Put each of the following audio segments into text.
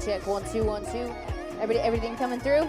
check. 1 2 1 2. Everything coming through?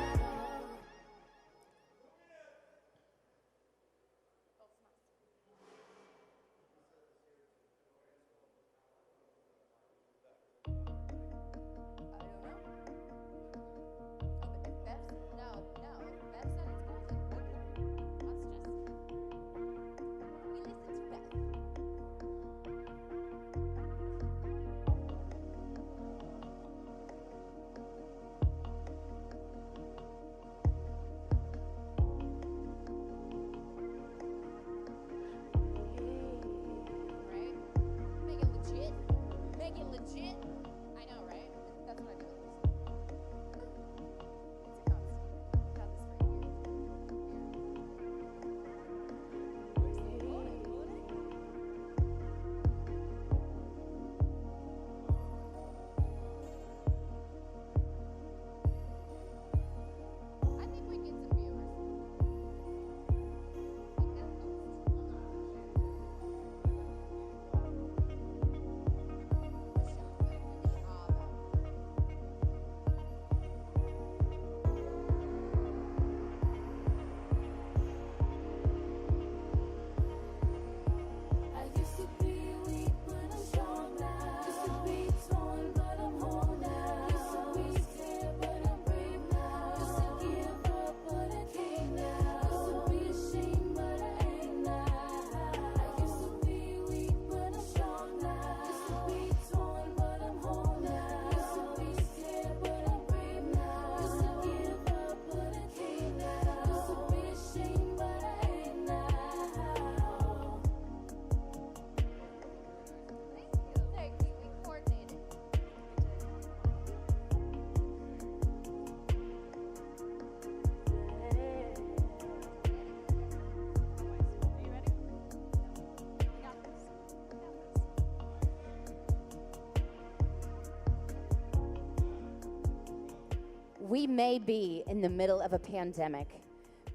We may be in the middle of a pandemic,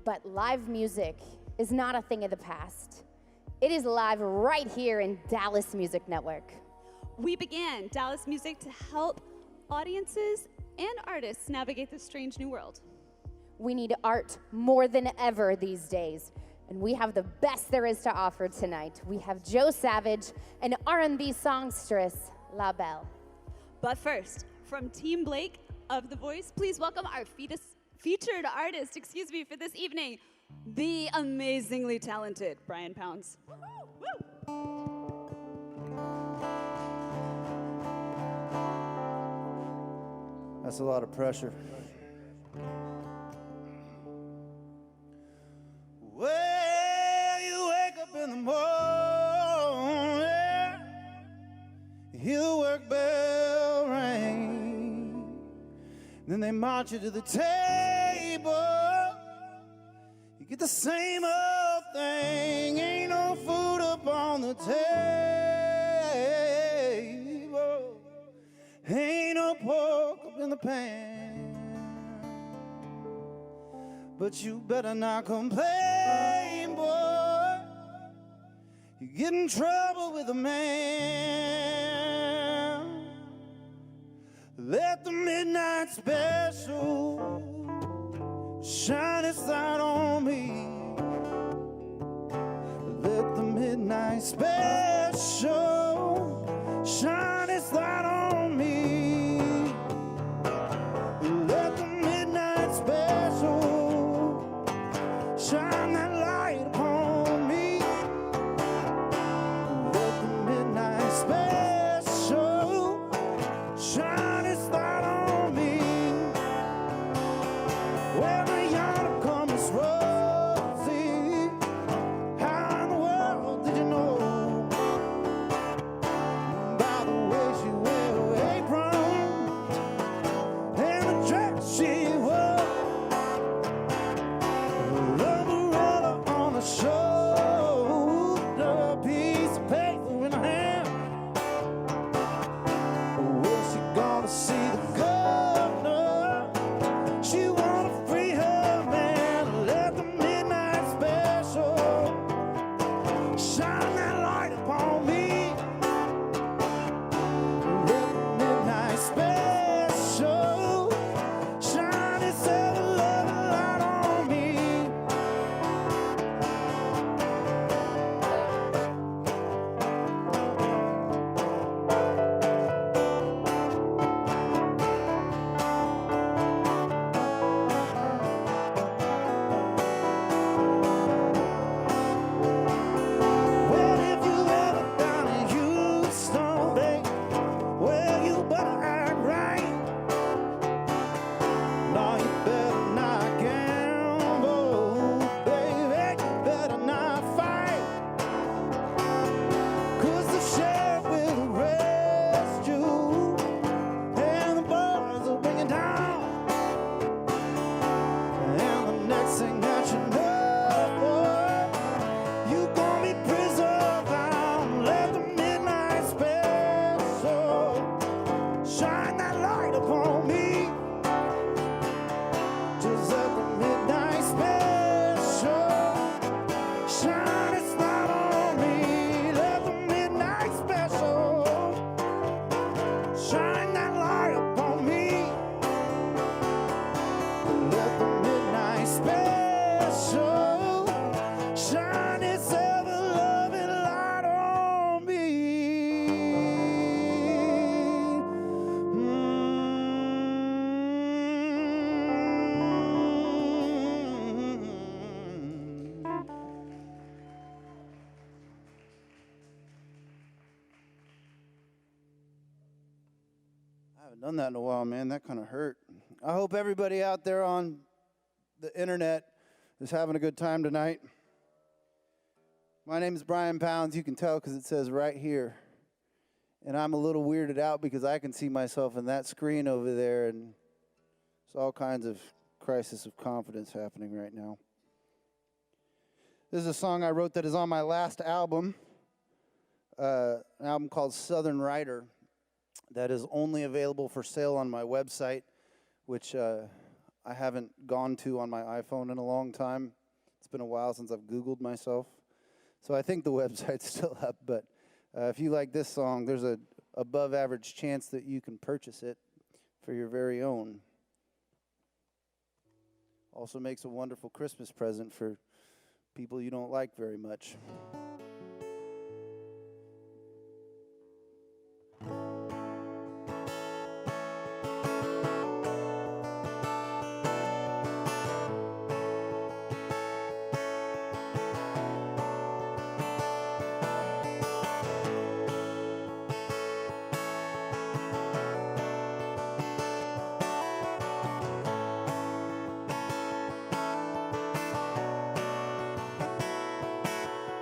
but live music is not a thing of the past. It is live right here in Dallas Music Network. We began Dallas Music to help audiences and artists navigate this strange new world. We need art more than ever these days, and we have the best there is to offer tonight. We have Joe Savage and R&B songstress La Belle. But first, from Team Blake of The Voice, please welcome our featured artist, for this evening, the amazingly talented Brian Pounds. That's a lot of pressure. Well, you wake up in the morning, you hear the work bell ring, then they march you to the table. You get the same old thing, ain't no food up on the table, ain't no pork up in the pan. But you better not complain, boy, you get in trouble with a man. Let the midnight special shine its light on me. Let the midnight special shine its light on me. Let the midnight special shine that light upon me. Let the midnight special shine its light on me. Well, the yard come Miss Rosie. How in the world did you know I've done that in a while, man. That kind of hurt. I hope everybody out there on the internet is having a good time tonight. My name is Brian Pounds. You can tell because it says right here. And I'm a little weirded out because I can see myself in that screen over there, and there's all kinds of crisis of confidence happening right now. This is a song I wrote that is on my last album, an album called Southern Rider, that is only available for sale on my website, which I haven't gone to on my iPhone in a long time. It's been a while since I've Googled myself. So I think the website's still up, but if you like this song, there's a above average chance that you can purchase it for your very own. Also makes a wonderful Christmas present for people you don't like very much.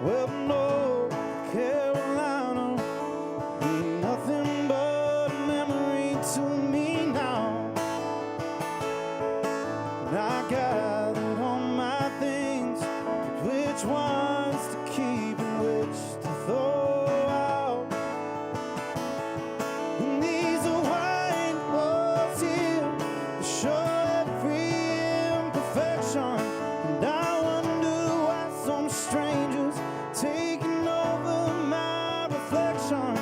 Well, North Carolina ain't nothing but a memory to me now. And I gathered all my things, which ones to keep and which to throw out. And these are white walls here that show every imperfection. And I wonder why some strangers taking over my reflection.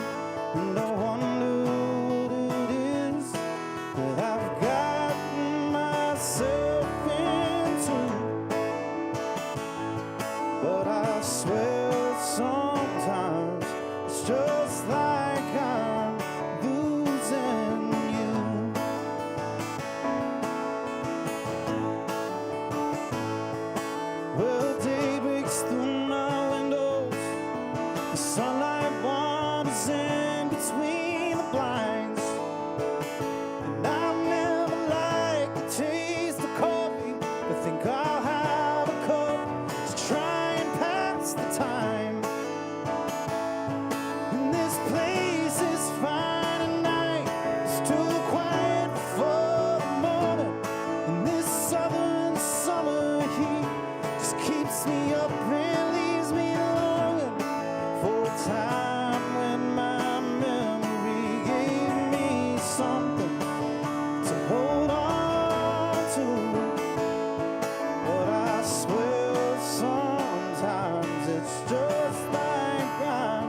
And I wonder what it is that I've gotten myself into. But I swear sometimes it's just like I'm losing you. Well, day breaks through my windows, the sunlight wanders in between the blinds. And I've never liked the taste of coffee, but think I'll have a cup to try and pass the time. And this place is fine at night, it's too quiet for the morning. And this southern summer heat just keeps me up and leaves me longing for a time when my memory gave me something to hold on to. But I swear sometimes it's just like I'm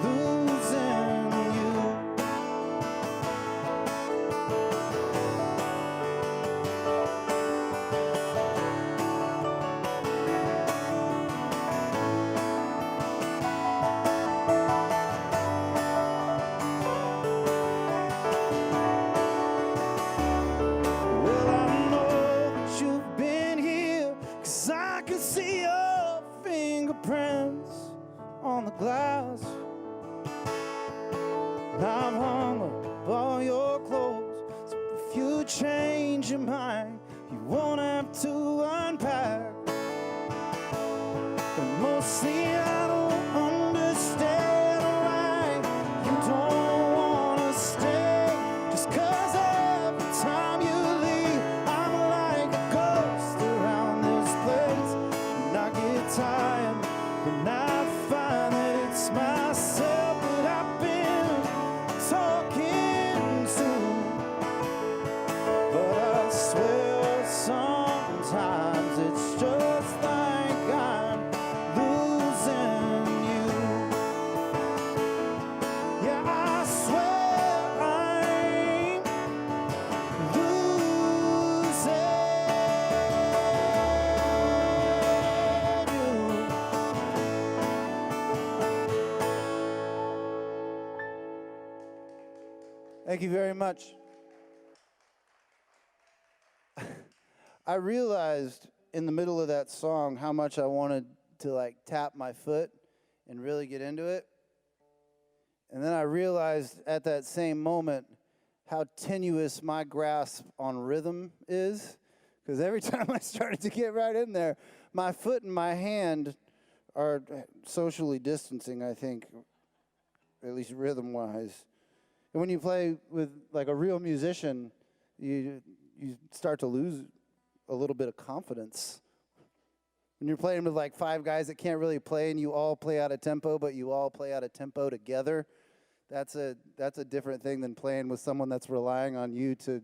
losing you. Well, I know that you've been here, 'cause I can see your fingerprints on the glass. And I've hung up all your clothes, so if you change your mind, you won't have to unpack. But mostly I don't understand why you don't wanna stay. Just 'cause every time you leave, I'm like a ghost around this place. And I get tired when I find that it's myself that I've been talking to. But I swear sometimes it's just like I'm losing you. Yeah, I swear I'm losing you. Thank you very much. I realized in the middle of that song how much I wanted to like tap my foot and really get into it. And then I realized at that same moment how tenuous my grasp on rhythm is. Because every time I started to get right in there, my foot and my hand are socially distancing, I think, at least rhythm-wise. And when you play with like a real musician, you start to lose a little bit of confidence. When you're playing with like 5 guys that can't really play and you all play out of tempo, but you all play out of tempo together, that's a different thing than playing with someone that's relying on you to,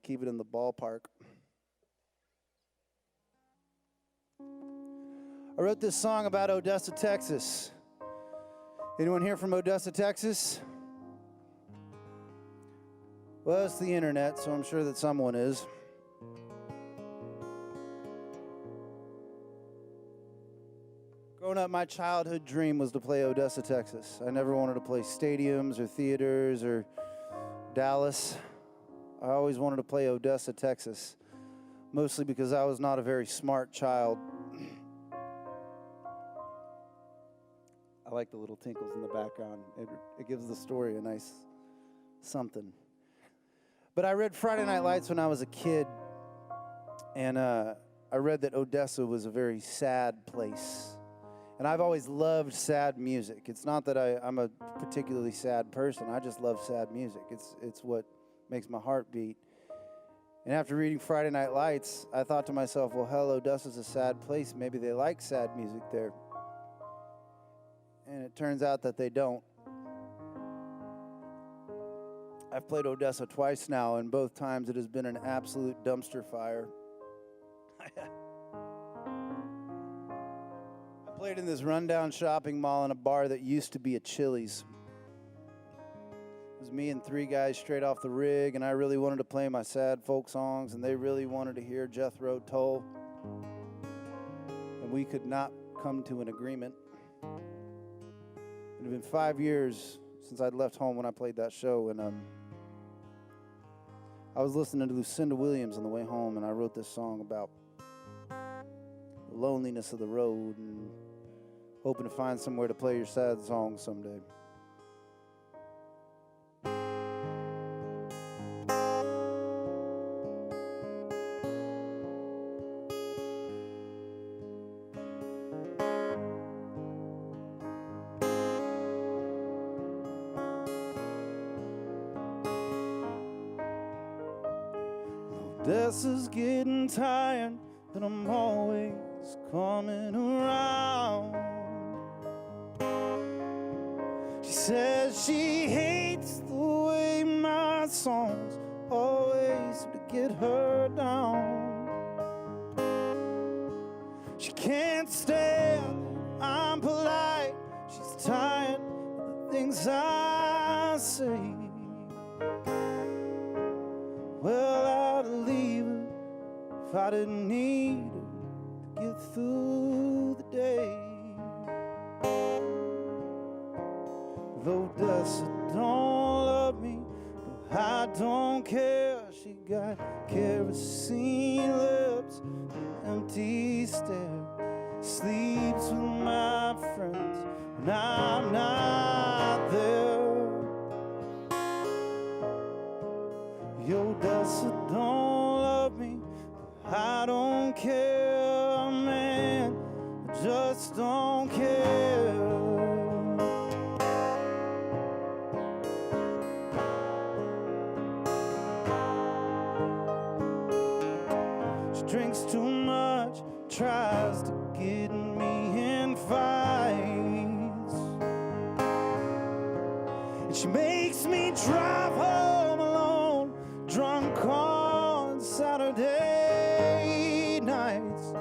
keep it in the ballpark. I wrote this song about Odessa, Texas. Anyone here from Odessa, Texas? Well, it's the internet, so I'm sure that someone is. Growing up, my childhood dream was to play Odessa, Texas. I never wanted to play stadiums or theaters or Dallas. I always wanted to play Odessa, Texas, mostly because I was not a very smart child. I like the little tinkles in the background. It gives the story a nice something. But I read Friday Night Lights when I was a kid, and I read that Odessa was a very sad place. And I've always loved sad music. It's not that I'm a particularly sad person. I just love sad music. It's what makes my heart beat. And after reading Friday Night Lights, I thought to myself, well, hell, Odessa's a sad place. Maybe they like sad music there. And it turns out that they don't. I've played Odessa twice now, and both times it has been an absolute dumpster fire. I played in this rundown shopping mall in a bar that used to be a Chili's. It was me and 3 guys straight off the rig, and I really wanted to play my sad folk songs, and they really wanted to hear Jethro Tull. And we could not come to an agreement. It had been 5 years since I'd left home when I played that show, and I was listening to Lucinda Williams on the way home, and I wrote this song about the loneliness of the road and hoping to find somewhere to play your sad songs someday. Odessa's getting tired, but I'm always coming around. She says she hates the way my songs always seem to get her down. She can't stand that I'm polite. She's tired of the things I say. Well, I'd leave her if I didn't need her to get through the day. Odessa don't love me, but I don't care. She got kerosene lips, an empty stare, sleeps with my friends when I'm not there. Odessa don't love me, but I don't care, man, I just don't care. She drinks too much, tries to get me in fights, and she makes me drive home alone, drunk on Saturday nights.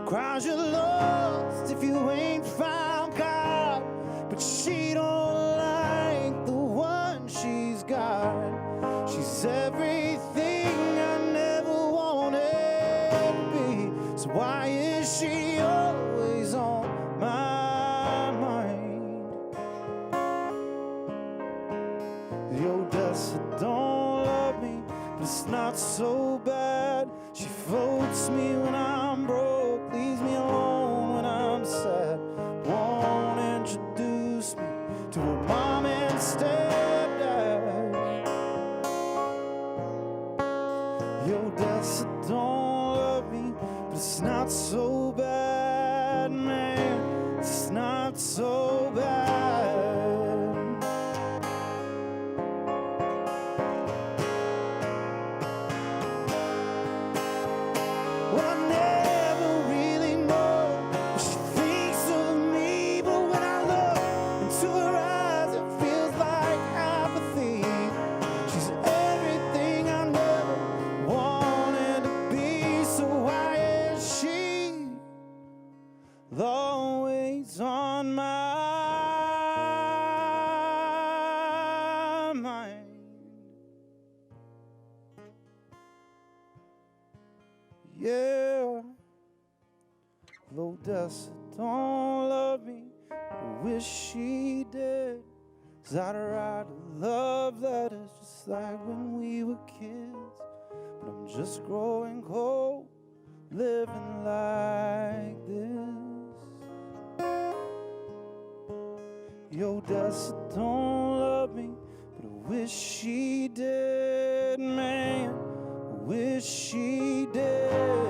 Cries you're lost if you ain't found God, but she don't like the one she's got. She's everything I never wanted to be, so why is she always on my mind? Odessa don't love me, but it's not so bad. She floats me when I'm broke, leaves me alone when I'm sad. Won't introduce me to her mom and stepdad. always on my mind. Yeah, Odessa don't love me, I wish she did. 'Cause I'd write love letters just like when we were kids. But I'm just growing cold, living like this. Odessa don't love me, but I wish she did, man. I wish she did.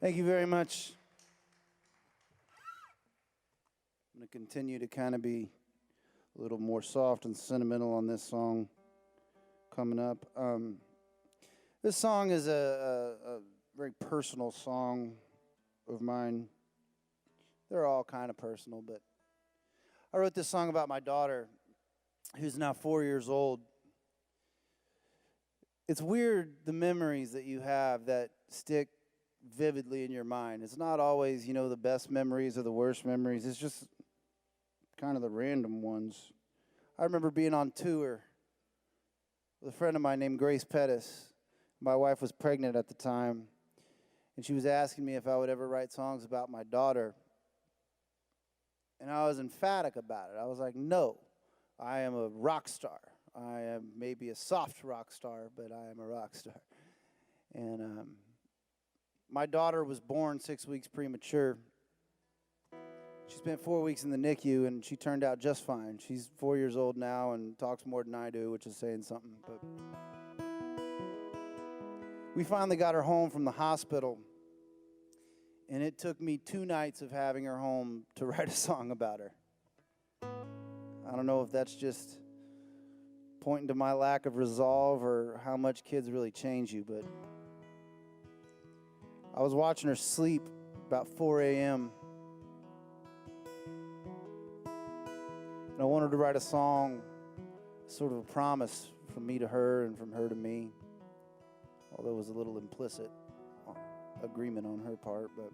Thank you very much. I'm going to continue to kind of be a little more soft and sentimental on this song coming up. This song is a very personal song of mine. They're all kind of personal, but I wrote this song about my daughter, who's now 4 years old. It's weird, the memories that you have that stick vividly in your mind. It's not always, the best memories or the worst memories. It's just kind of the random ones. I remember being on tour with a friend of mine named Grace Pettis. My wife was pregnant at the time, and she was asking me if I would ever write songs about my daughter. And I was emphatic about it. I was like, no, I am a rock star. I am maybe a soft rock star, but I am a rock star. And my daughter was born 6 weeks premature. She spent 4 weeks in the NICU, and she turned out just fine. She's 4 years old now and talks more than I do, which is saying something. But we finally got her home from the hospital, and it took me 2 nights of having her home to write a song about her. I don't know if that's just pointing to my lack of resolve or how much kids really change you, but I was watching her sleep about 4 a.m. and I wanted to write a song, sort of a promise from me to her and from her to me, although it was a little implicit agreement on her part, but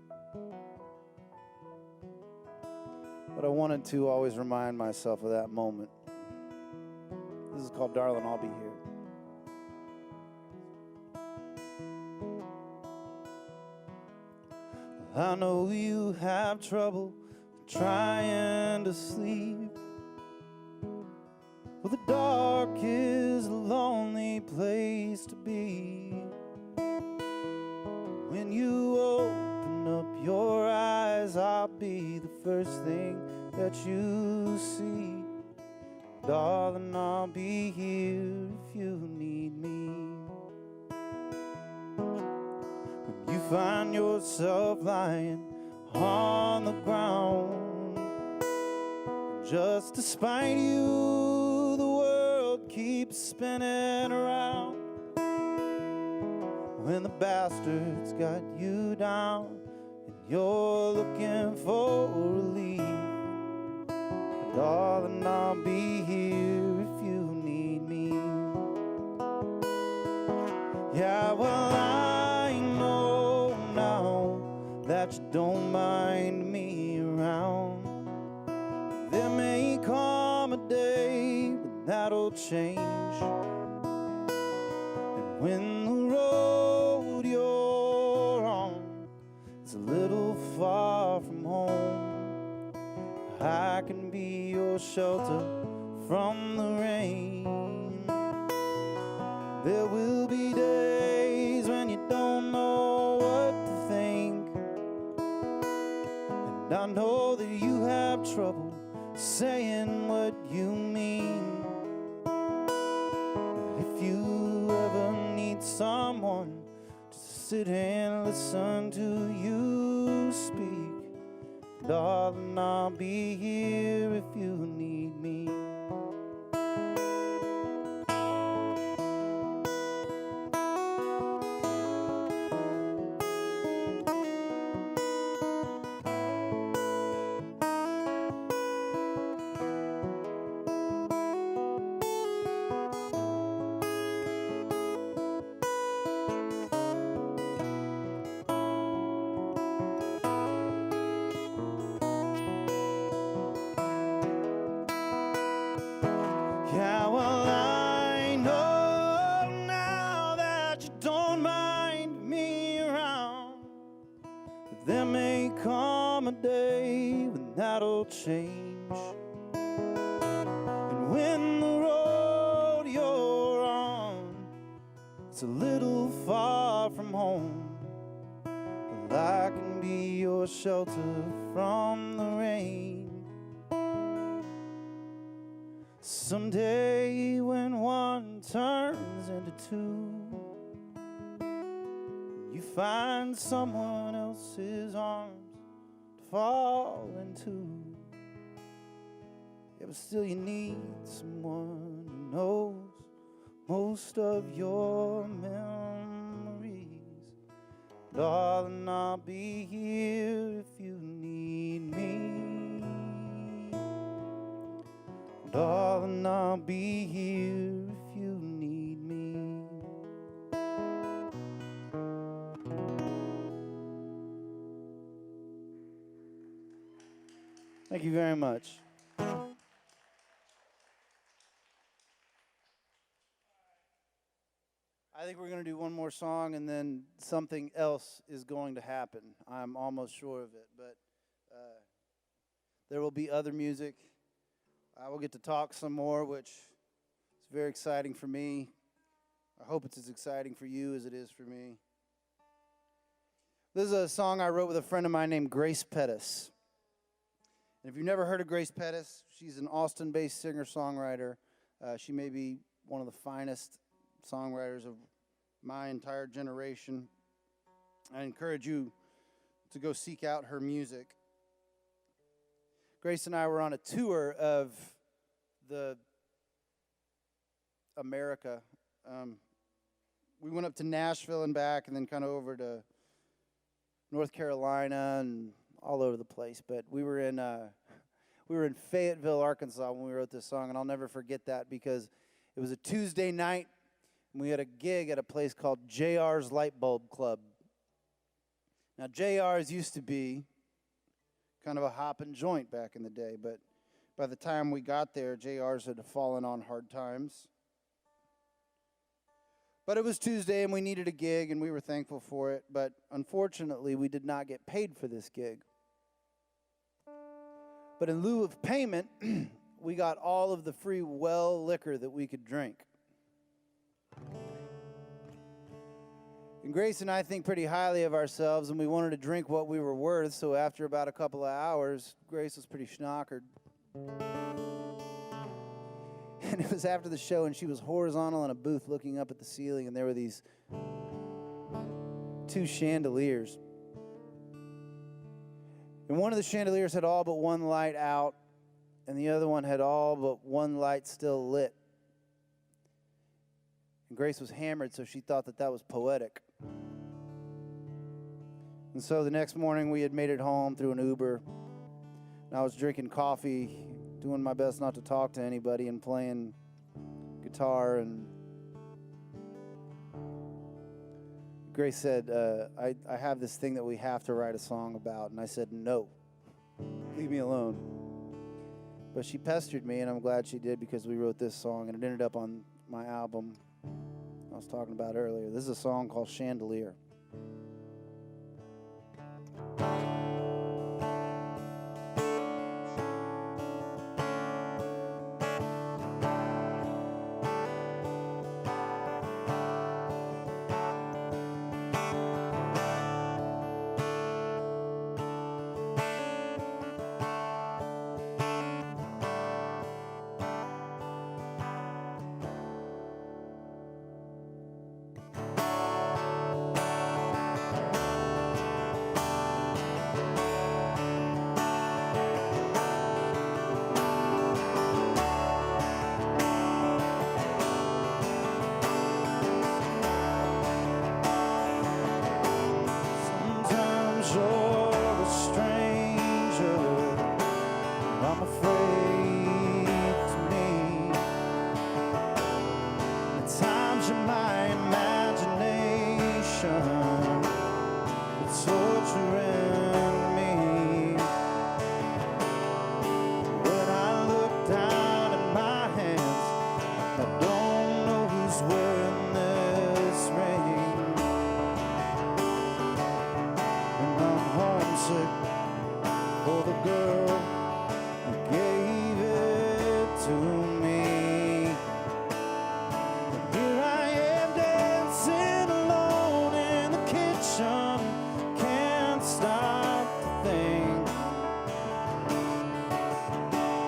I wanted to always remind myself of that moment. This is called Darling, I'll Be Here. I know you have trouble trying to sleep. Well, the dark is a lonely place to be. When you open up your eyes, I'll be the first thing that you see. Darling, I'll be here if you need me. When you find yourself lying on the ground, just despite you, the world keeps spinning around. When the bastards got you down and you're looking for relief, darling, I'll be here if you need me. Yeah, well, I know now that you don't mind me around. There may come a day when that'll change. And when the road you're on is a little far from home, I can be your shelter from the rain. There will be days when you don't know what to think, and I know that you have trouble saying what you mean. If you ever need someone to sit and listen to you speak, Darling, I'll be here if you need me. Yeah, well, I know now that you don't mind me around, but there may come a day when that'll change. And when the road you're on, it's a little far from home, well, I can be your shelter from the rain. Someday when one turns into two, you find someone else's arms to fall into. Yeah, but still you need someone who knows most of your memories. Darling, I'll be here if you need me. Darling, I'll be here if you need me. Thank you very much. I think we're going to do one more song and then something else is going to happen. I'm almost sure of it, but there will be other music. I will get to talk some more, which is very exciting for me. I hope it's as exciting for you as it is for me. This is a song I wrote with a friend of mine named Grace Pettis. And if you've never heard of Grace Pettis, she's an Austin-based singer-songwriter. She may be one of the finest songwriters of my entire generation. I encourage you to go seek out her music. Grace and I were on a tour of the America. We went up to Nashville and back, and then kind of over to North Carolina and all over the place. But we were in Fayetteville, Arkansas when we wrote this song, and I'll never forget that because it was a Tuesday night, and we had a gig at a place called JR's Light Bulb Club. Now, JR's used to be kind of a hopping joint back in the day, but by the time we got there, JR's had fallen on hard times. But it was Tuesday, and we needed a gig, and we were thankful for it. But unfortunately, we did not get paid for this gig. But in lieu of payment, we got all of the free well liquor that we could drink. And Grace and I think pretty highly of ourselves, and we wanted to drink what we were worth, so after about a couple of hours, Grace was pretty schnockered. And it was after the show, and she was horizontal in a booth looking up at the ceiling, and there were these two chandeliers. And one of the chandeliers had all but one light out, and the other one had all but one light still lit. And Grace was hammered, so she thought that that was poetic. And so the next morning, we had made it home through an Uber, and I was drinking coffee, doing my best not to talk to anybody, and playing guitar. And Grace said, I have this thing that we have to write a song about. And I said, no, leave me alone. But she pestered me, and I'm glad she did, because we wrote this song, and it ended up on my album I was talking about earlier. This is a song called Chandelier. afraid to meet. At times you're my imagination, it's torturing me. When I look down at my hands, I don't know who's wearing this ring. And I'm homesick for the girl who gave it to me. And here I am dancing alone in the kitchen, can't stop to think,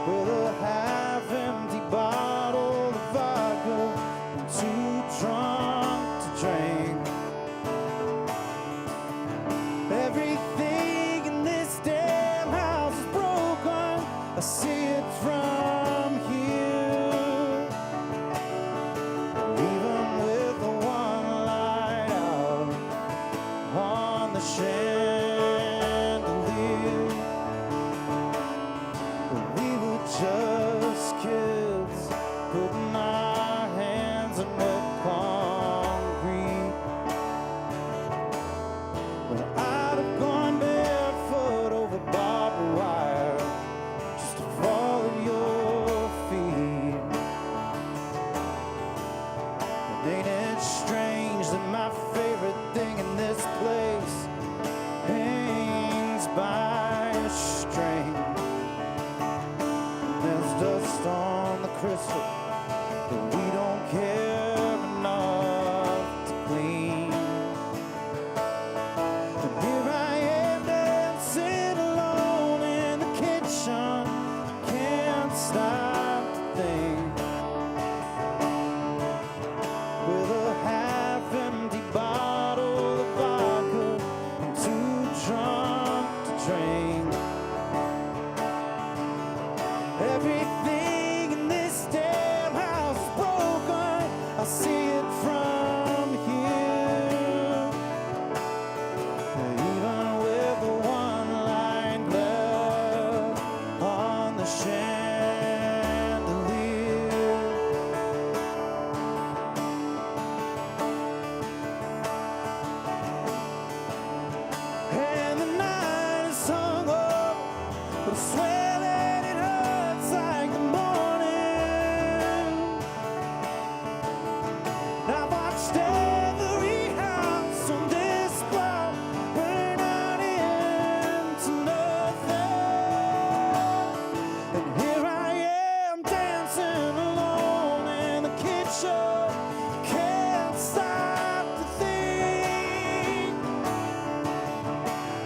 with a half-empty bottle of vodka and too drunk to drink. Everything in this damn house is broken, I see it from here. Even with the one light out on the chandelier, we were just kids putting our hands in wet concrete. But I'd have gone barefoot over barbed wire just to fall at your feet. And ain't it strange that my favorite thing in this place hangs by a string? There's dust on the crystal that we don't care enough to clean. And here I am dancing alone in the kitchen, can't stop to think, with a half-empty bottle of vodka and too drunk to drink. Everything in this damn house is broken, I see it from here. Even with the one line left on the chandelier. And the night is hung up, but I swear that it hurts like the morning. I've watched every house on this block burn out into nothing. And here I am dancing alone in the kitchen, can't stop to think,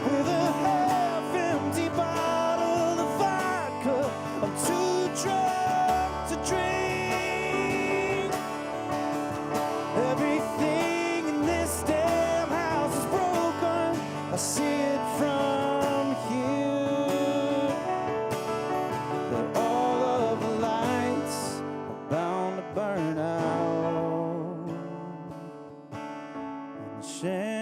with a half-empty bottle of vodka I'm too drunk to drink. Everything in this damn house is broken, I see it from here. That all of the lights are bound to burn out on the chandelier.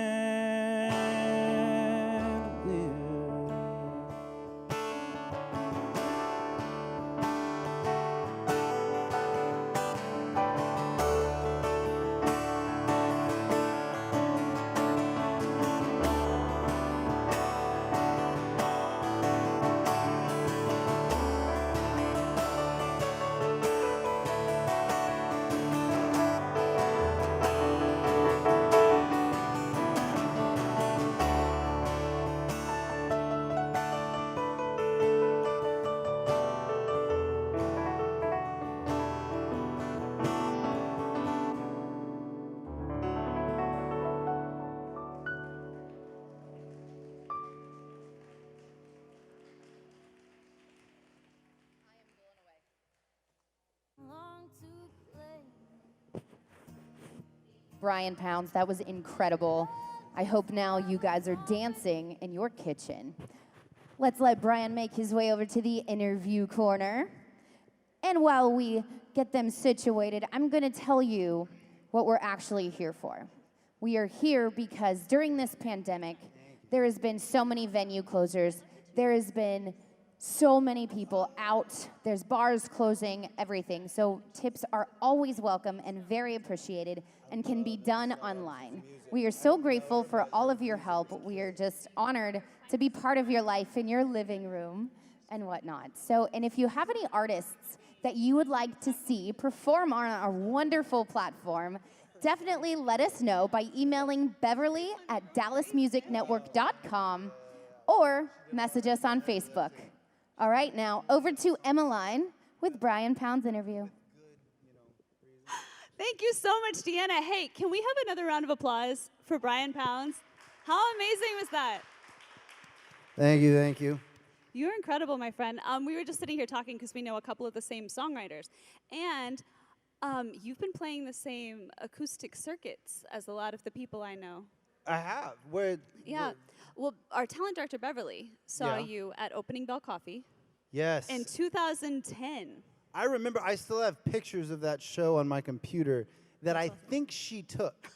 Brian Pounds, that was incredible. I hope now you guys are dancing in your kitchen. Let's let Brian make his way over to the interview corner. And while we get them situated, I'm going to tell you what we're actually here for. We are here because during this pandemic, there has been so many venue closures. There has been so many people out. There's bars closing, everything. So tips are always welcome and very appreciated and can be done online. We are so grateful for all of your help. We are just honored to be part of your life in your living room and whatnot. So, and if you have any artists that you would like to see perform on our wonderful platform, definitely let us know by emailing Beverly at dallasmusicnetwork.com or message us on Facebook. All right, now over to Emmeline with Brian Pound's interview. Thank you so much, Deanna. Hey, can we have another round of applause for Brian Pounds? How amazing was that? Thank you, thank you. You're incredible, my friend. We were just sitting here talking because we know a couple of the same songwriters. And you've been playing the same acoustic circuits as a lot of the people I know. I have. Yeah. Well, our talent director, Beverly, saw Yeah. you at Opening Bell Coffee Yes. in 2010. I remember, I still have pictures of that show on my computer that I think she took.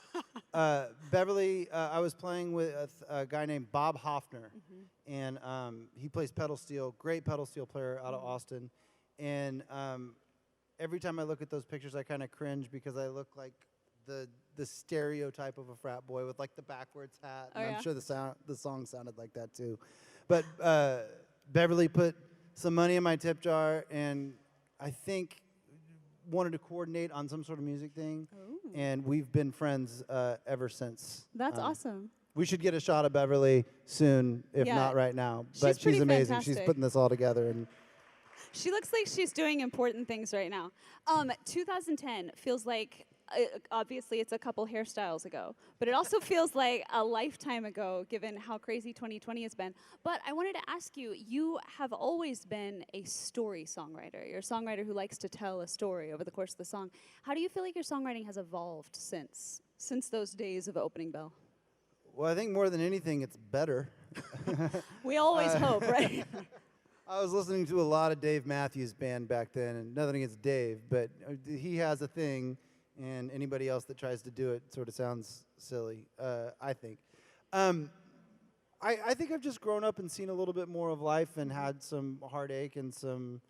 Beverly, I was playing with a guy named Bob Hoffner, and he plays pedal steel, great pedal steel player out of Austin. And every time I look at those pictures, I kind of cringe because I look like the stereotype of a frat boy with like the backwards hat. Oh, And yeah? I'm sure the song sounded like that too. But Beverly put some money in my tip jar, and I think wanted to coordinate on some sort of music thing, and we've been friends ever since. That's awesome. We should get a shot of Beverly soon, if Yeah. not right now. She's But pretty she's amazing. She's fantastic. putting this all together, and She looks like she's doing important things right now. 2010 feels like, obviously, it's a couple hairstyles ago, but it also feels like a lifetime ago, given how crazy 2020 has been. But I wanted to ask you, you have always been a story songwriter. You're a songwriter who likes to tell a story over the course of the song. How do you feel like your songwriting has evolved since those days of Opening Bell? well, I think more than anything, it's better. We always hope, right? I was listening to a lot of Dave Matthews Band back then, and nothing against Dave, but he has a thing, and anybody else that tries to do it sort of sounds silly, I think. I think I've just grown up and seen a little bit more of life and had some heartache and some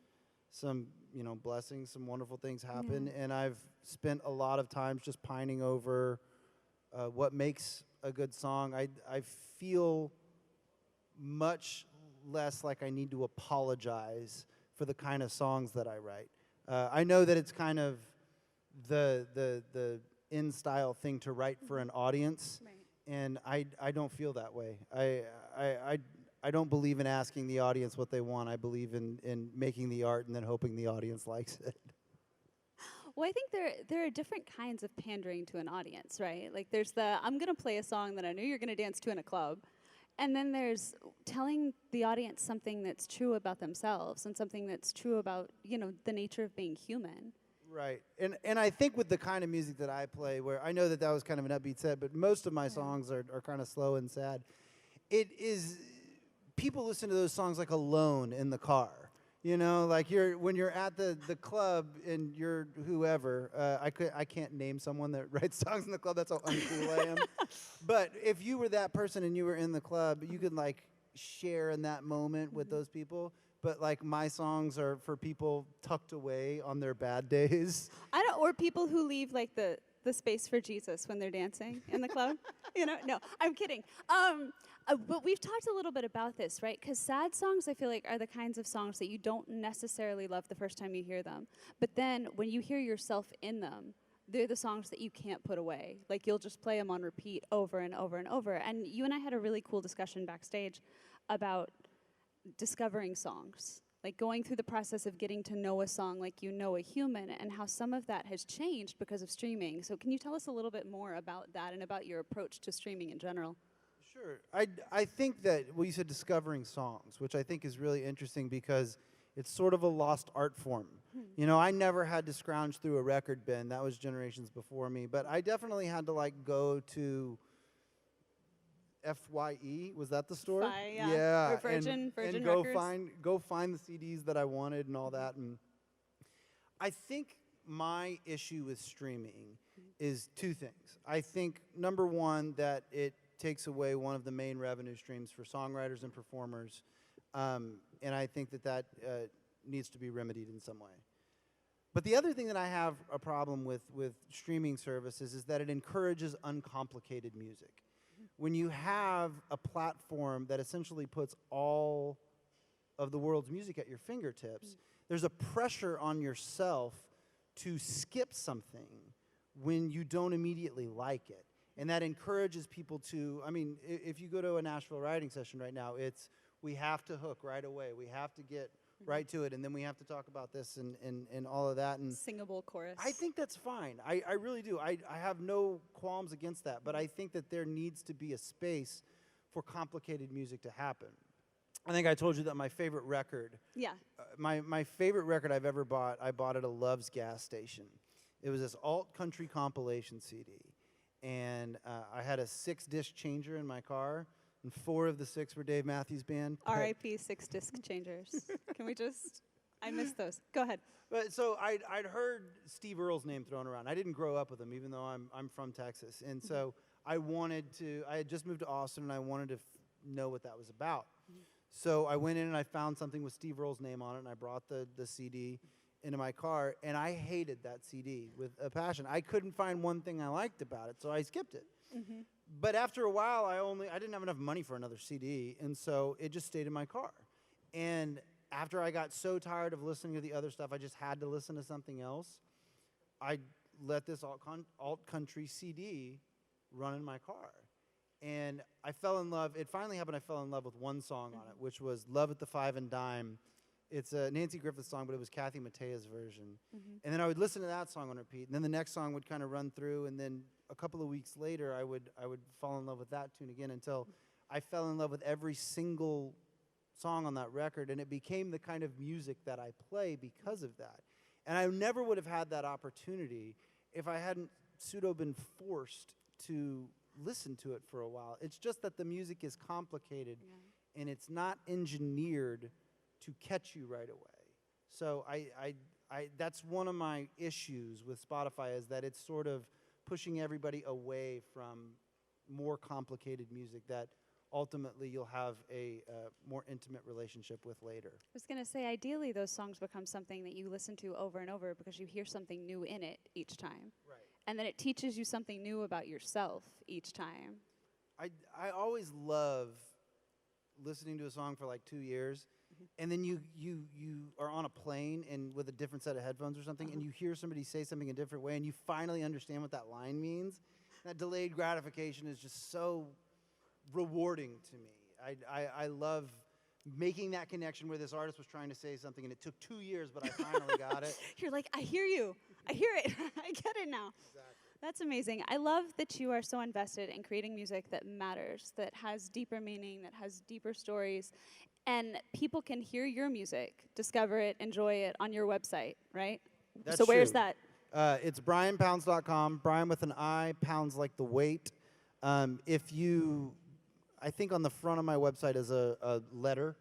blessings, some wonderful things happen, and I've spent a lot of times just pining over what makes a good song. I feel much less like I need to apologize for the kind of songs that I write. I know that it's kind of the in-style thing to write for an audience, Right. and I don't feel that way. I don't believe in asking the audience what they want. I believe in making the art and then hoping the audience likes it. Well, I think there are different kinds of pandering to an audience, right? Like there's the, I'm going to play a song that I know you're going to dance to in a club. And then there's telling the audience something that's true about themselves and something that's true about, the nature of being human. Right. And I think with the kind of music that I play, where I know that was kind of an upbeat set, but most of my songs are kind of slow and sad. It is, people listen to those songs like alone in the car. Like when you're at the club and you're whoever, I can't name someone that writes songs in the club. That's how uncool I am. But if you were that person and you were in the club, you could like share in that moment with those people. But like my songs are for people tucked away on their bad days. Or people who leave like the space for Jesus when they're dancing in the club. No, I'm kidding. But we've talked a little bit about this, right? Because sad songs, I feel like, are the kinds of songs that you don't necessarily love the first time you hear them. But then when you hear yourself in them, they're the songs that you can't put away. Like you'll just play them on repeat over and over and over. And you and I had a really cool discussion backstage about discovering songs, like going through the process of getting to know a song like you know a human, and how some of that has changed because of streaming. So can you tell us a little bit more about that and about your approach to streaming in general? Sure. I think that, well, you said discovering songs, which I think is really interesting because it's sort of a lost art form. I never had to scrounge through a record bin. That was generations before me. But I definitely had to like go to FYE, was that the store? Yeah. Or Virgin and Records. go find the CDs that I wanted and all that. And I think my issue with streaming is two things. I think number one, that it takes away one of the main revenue streams for songwriters and performers. And I think that needs to be remedied in some way. But the other thing that I have a problem with streaming services is that it encourages uncomplicated music. When you have a platform that essentially puts all of the world's music at your fingertips, there's a pressure on yourself to skip something when you don't immediately like it. And that encourages people to, I mean, if you go to a Nashville writing session right now, it's we have to hook right away. We have to get right to it, and then we have to talk about this and all of that. And Singable chorus. I think that's fine. I really do. I have no qualms against that, but I think that there needs to be a space for complicated music to happen. I think I told you that my favorite record, Yeah. my favorite record I've ever bought, I bought at a Love's gas station. It was this alt country compilation CD, and I had a 6-disc changer in my car, and 4 of the 6 were Dave Matthews Band. R.I.P. 6-disc changers. Can we just? I missed those. Go ahead. But so I'd heard Steve Earle's name thrown around. I didn't grow up with him, even though I'm from Texas, and so I had just moved to Austin, and I wanted to know what that was about. So I went in and I found something with Steve Earle's name on it, and I brought the CD into my car, and I hated that CD with a passion. I couldn't find one thing I liked about it, so I skipped it. But after a while, I didn't have enough money for another CD, and so it just stayed in my car. And after I got so tired of listening to the other stuff, I just had to listen to something else. I let this alt country CD run in my car. And I fell in love. It finally happened. I fell in love with one song on it, which was Love at the Five and Dime. It's a Nancy Griffith song, but it was Kathy Mattea's version. And then I would listen to that song on repeat. And then the next song would kind of run through. And then a couple of weeks later, I would fall in love with that tune again until I fell in love with every single song on that record. And it became the kind of music that I play because of that. And I never would have had that opportunity if I hadn't pseudo been forced to listen to it for a while. It's just that the music is complicated and it's not engineered to catch you right away. So I that's one of my issues with Spotify, is that it's sort of pushing everybody away from more complicated music that ultimately you'll have a more intimate relationship with later. I was going to say, ideally, those songs become something that you listen to over and over because you hear something new in it each time. Right. And then it teaches you something new about yourself each time. I always love listening to a song for like 2 years, and then you are on a plane and with a different set of headphones or something, and you hear somebody say something a different way, and you finally understand what that line means. That delayed gratification is just so rewarding to me. I love making that connection where this artist was trying to say something, and it took 2 years, but I finally got it. You're like, I hear you. I hear it. I get it now. Exactly. That's amazing. I love that you are so invested in creating music that matters, that has deeper meaning, that has deeper stories. And people can hear your music, discover it, enjoy it on your website, right? That's so where's true. that? It's brianpounds.com. Brian with an I, pounds like the weight. I think on the front of my website is a letter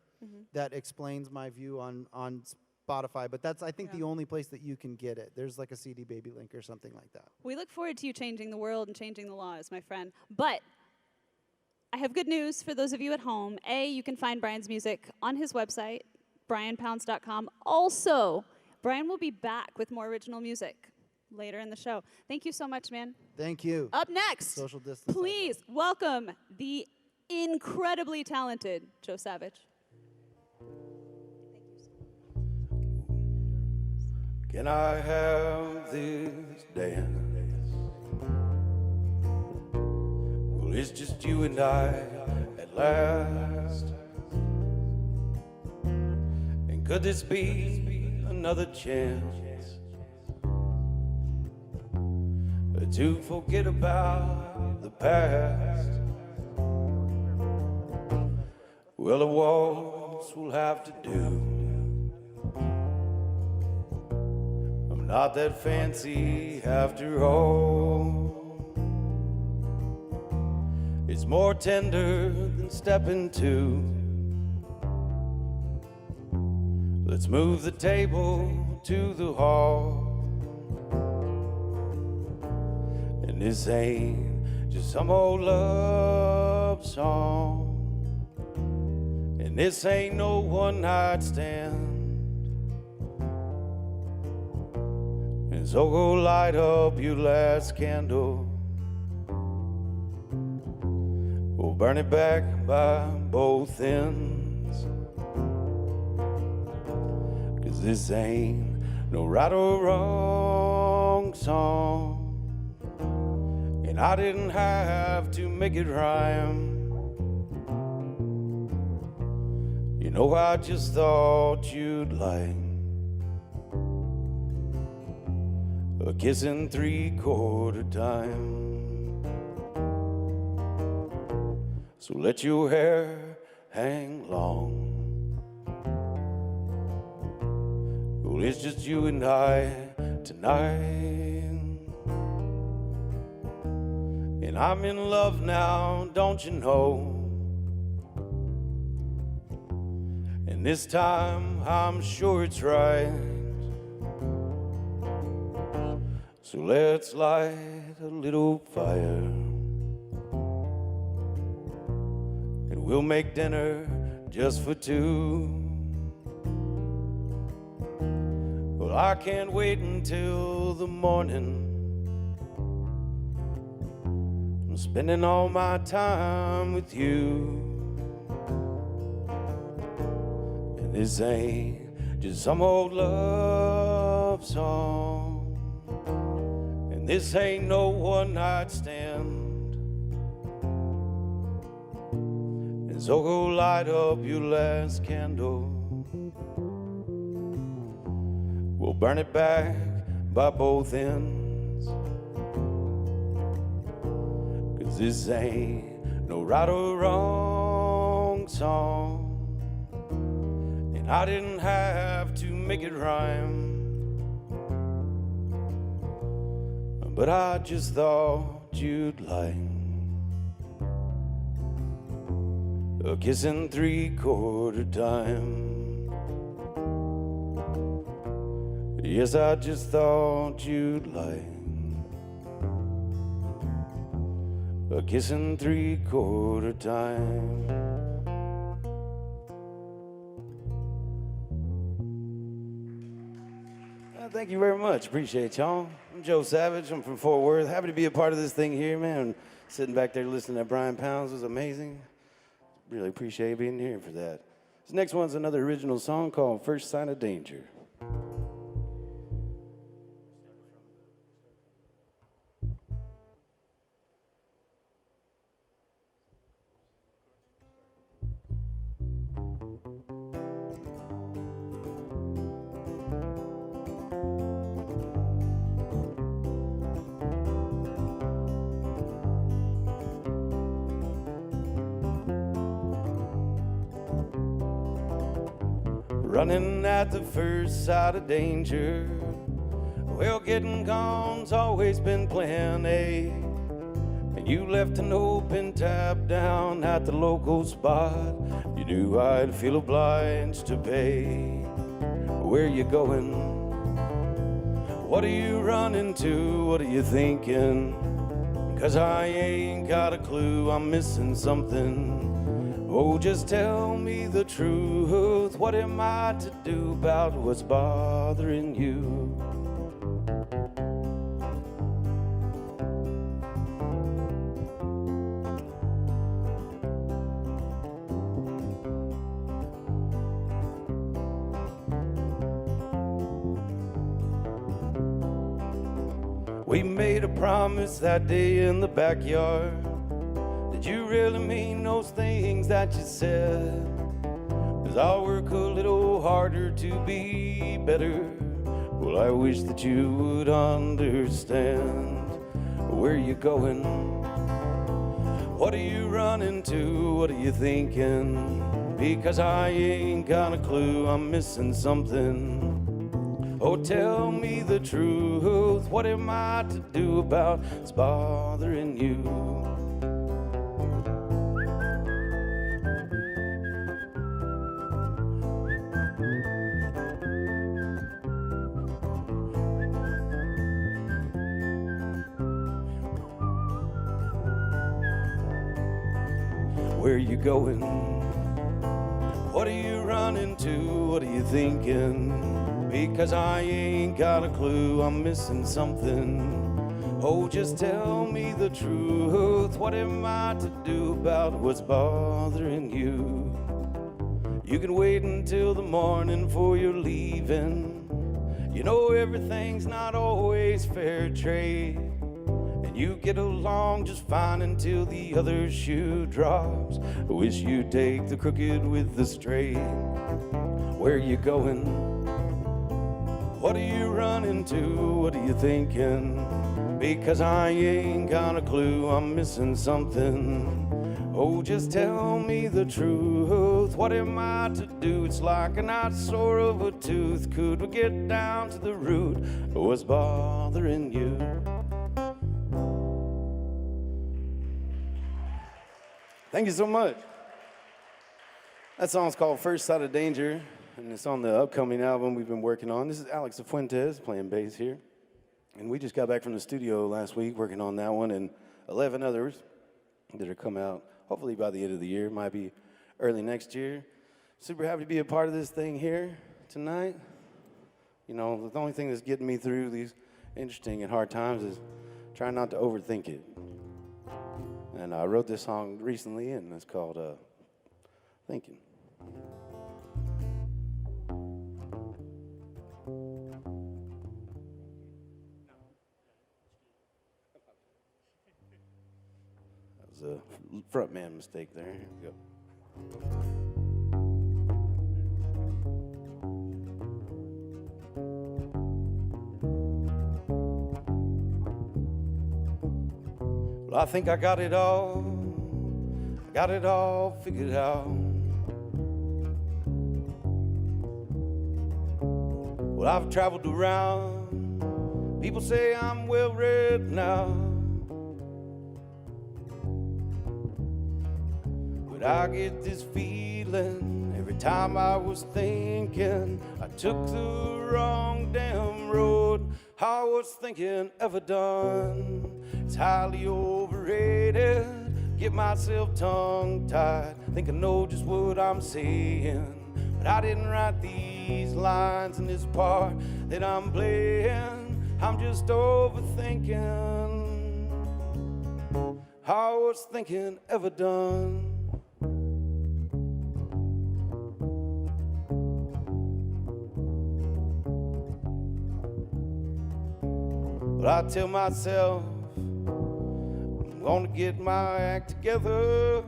that explains my view on Spotify, but that's, I think, the only place that you can get it. There's like a CD Baby link or something like that. We look forward to you changing the world and changing the laws, my friend. But I have good news for those of you at home. You can find Brian's music on his website, brianpounds.com. Also, Brian will be back with more original music later in the show. Thank you so much, man. Thank you. Up next, Social distance. please welcome the incredibly talented Joe Savage. Can I have this dance? Well, it's just you and I at last. And could this be another chance to forget about the past? Well, a waltz will have to do. I'm not that fancy after all. It's more tender than stepping two. Let's move the table to the hall. And this ain't just some old love song. And and this ain't no one-night stand. And so go light up your last candle. We'll burn it back by both ends. 'Cause this ain't no right or wrong song, and I didn't have to make it rhyme. You know, I just thought you'd like a kiss in 3/4 time. So let your hair hang long. Well, it's just you and I tonight, and I'm in love now, don't you know? And this time I'm sure it's right. So let's light a little fire, and we'll make dinner just for two. Well, I can't wait until the morning. I'm spending all my time with you. And this ain't just some old love song, and this ain't no one-night stand. And so go light up your last candle. We'll burn it back by both ends. 'Cause this ain't no right or wrong song, and I didn't have to make it rhyme. But I just thought you'd like a kiss in 3/4 time. Yes, I just thought you'd like a kiss in 3/4 time. Thank you very much. Appreciate y'all. I'm Joe Savage. I'm from Fort Worth. Happy to be a part of this thing here, man. Sitting back there listening to Brian Pounds was amazing. Really appreciate being here for that. This next one's another original song called First Sign of Danger. Running at the first sight of danger. Well, getting gone's always been plan A. And you left an open tab down at the local spot. You knew I'd feel obliged to pay. Where you going? What are you running to? What are you thinking? 'Cause I ain't got a clue, I'm missing something. Oh, just tell me the truth. What am I to do about what's bothering you? We made a promise that day in the backyard. Did you really mean those things that you said? 'Cause I'll work a little harder to be better. Well, I wish that you would understand. Where you going? What are you running to? What are you thinking? Because I ain't got a clue, I'm missing something. Oh, tell me the truth. What am I to do about what's bothering you? Where you going? running to? What are you thinking? Because I ain't got a clue, I'm missing something. Oh, just tell me the truth. What am I to do about what's bothering you? You can wait until the morning for your leaving. You know everything's not always fair trade, and you get along just fine until the other shoe drops. I wish you'd take the crooked with the straight. Where you going? What are you running to? What are you thinking? Because I ain't got a clue, I'm missing something. Oh, just tell me the truth. What am I to do? It's like an eye sore of a tooth. Could we get down to the root of what's bothering you? Thank you so much. That song's called First Sight of Danger, and it's on the upcoming album we've been working on. This is Alex Fuentes playing bass here. And we just got back from the studio last week working on that one and 11 others that are coming out hopefully by the end of the year, might be early next year. Super happy to be a part of this thing here tonight. You know, the only thing that's getting me through these interesting and hard times is trying not to overthink it. And I wrote this song recently, and it's called Thinking. That was a front man mistake there. Here we go. Well, I think I got it all figured out. Well, I've traveled around, people say I'm well read now. But I get this feeling every time I was thinking I took the wrong damn road. How I was thinking ever done, it's highly overrated. Get myself tongue-tied, think I know just what I'm saying. But I didn't write these lines in this part that I'm playing. I'm just overthinking. How I was thinking ever done. But I tell myself I'm gonna get my act together.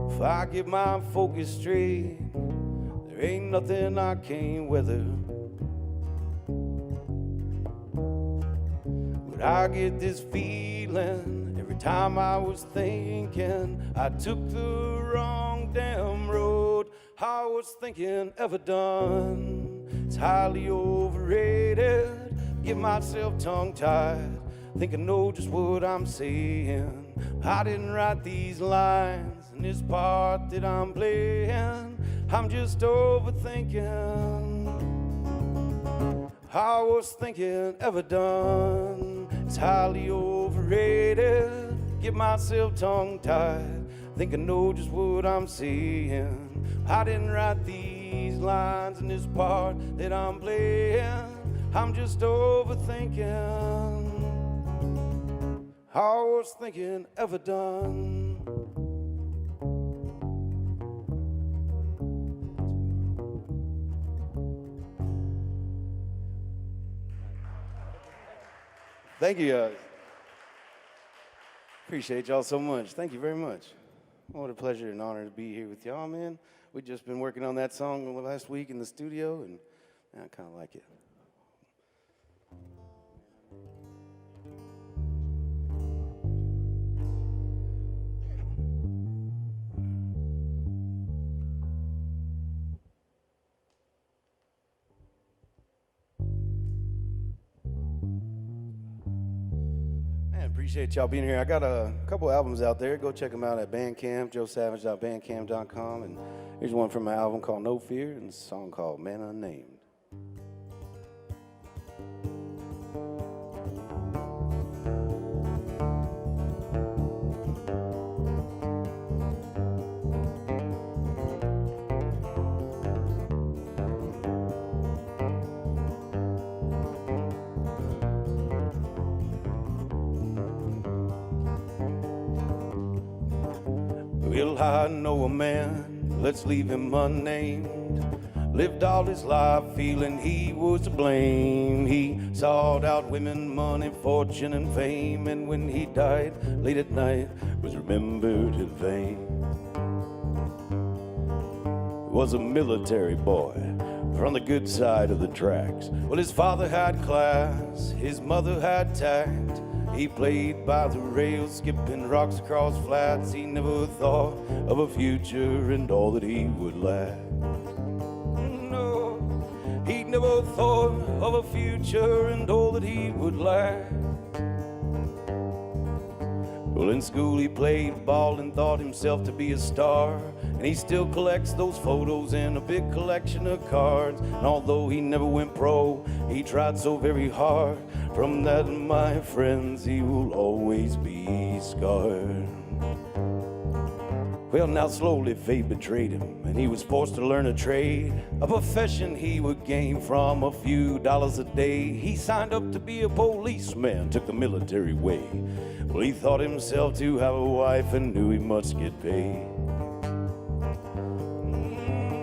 If I get my focus straight, there ain't nothing I can't weather. But I get this feeling every time I was thinking I took the wrong damn road. How I was thinking ever done, it's highly overrated. Get myself tongue-tied, think I know just what I'm saying. I didn't write these lines in this part that I'm playing. I'm just overthinking. How I was thinking ever done, it's highly overrated. Get myself tongue-tied, think I know just what I'm saying. I didn't write these lines in this part that I'm playing. I'm just overthinking. How I was thinking ever done. Thank you guys. Appreciate y'all so much. Thank you very much. What a pleasure and honor to be here with y'all, man. We've just been working on that song last week in the studio, and I kind of like it. Appreciate y'all being here. I got a couple albums out there. Go check them out at Bandcamp, joesavage.bandcamp.com. And here's one from my album called No Fear and a song called Man Unnamed. Well, I know a man, let's leave him unnamed, lived all his life feeling he was to blame. He sought out women, money, fortune, and fame, and when he died late at night, was remembered in vain. Was a military boy from the good side of the tracks. Well, his father had class, his mother had tact. He played by the rails, skipping rocks across flats. He never thought of a future and all that he would lack. No, he never thought of a future and all that he would lack. Well, in school he played ball and thought himself to be a star, and he still collects those photos in a big collection of cards. And although he never went pro, he tried so very hard. From that, my friends, he will always be scarred. Well, now slowly fate betrayed him, and he was forced to learn a trade, a profession he would gain from a few dollars a day. He signed up to be a policeman, took the military way. Well, he thought himself to have a wife and knew he must get paid.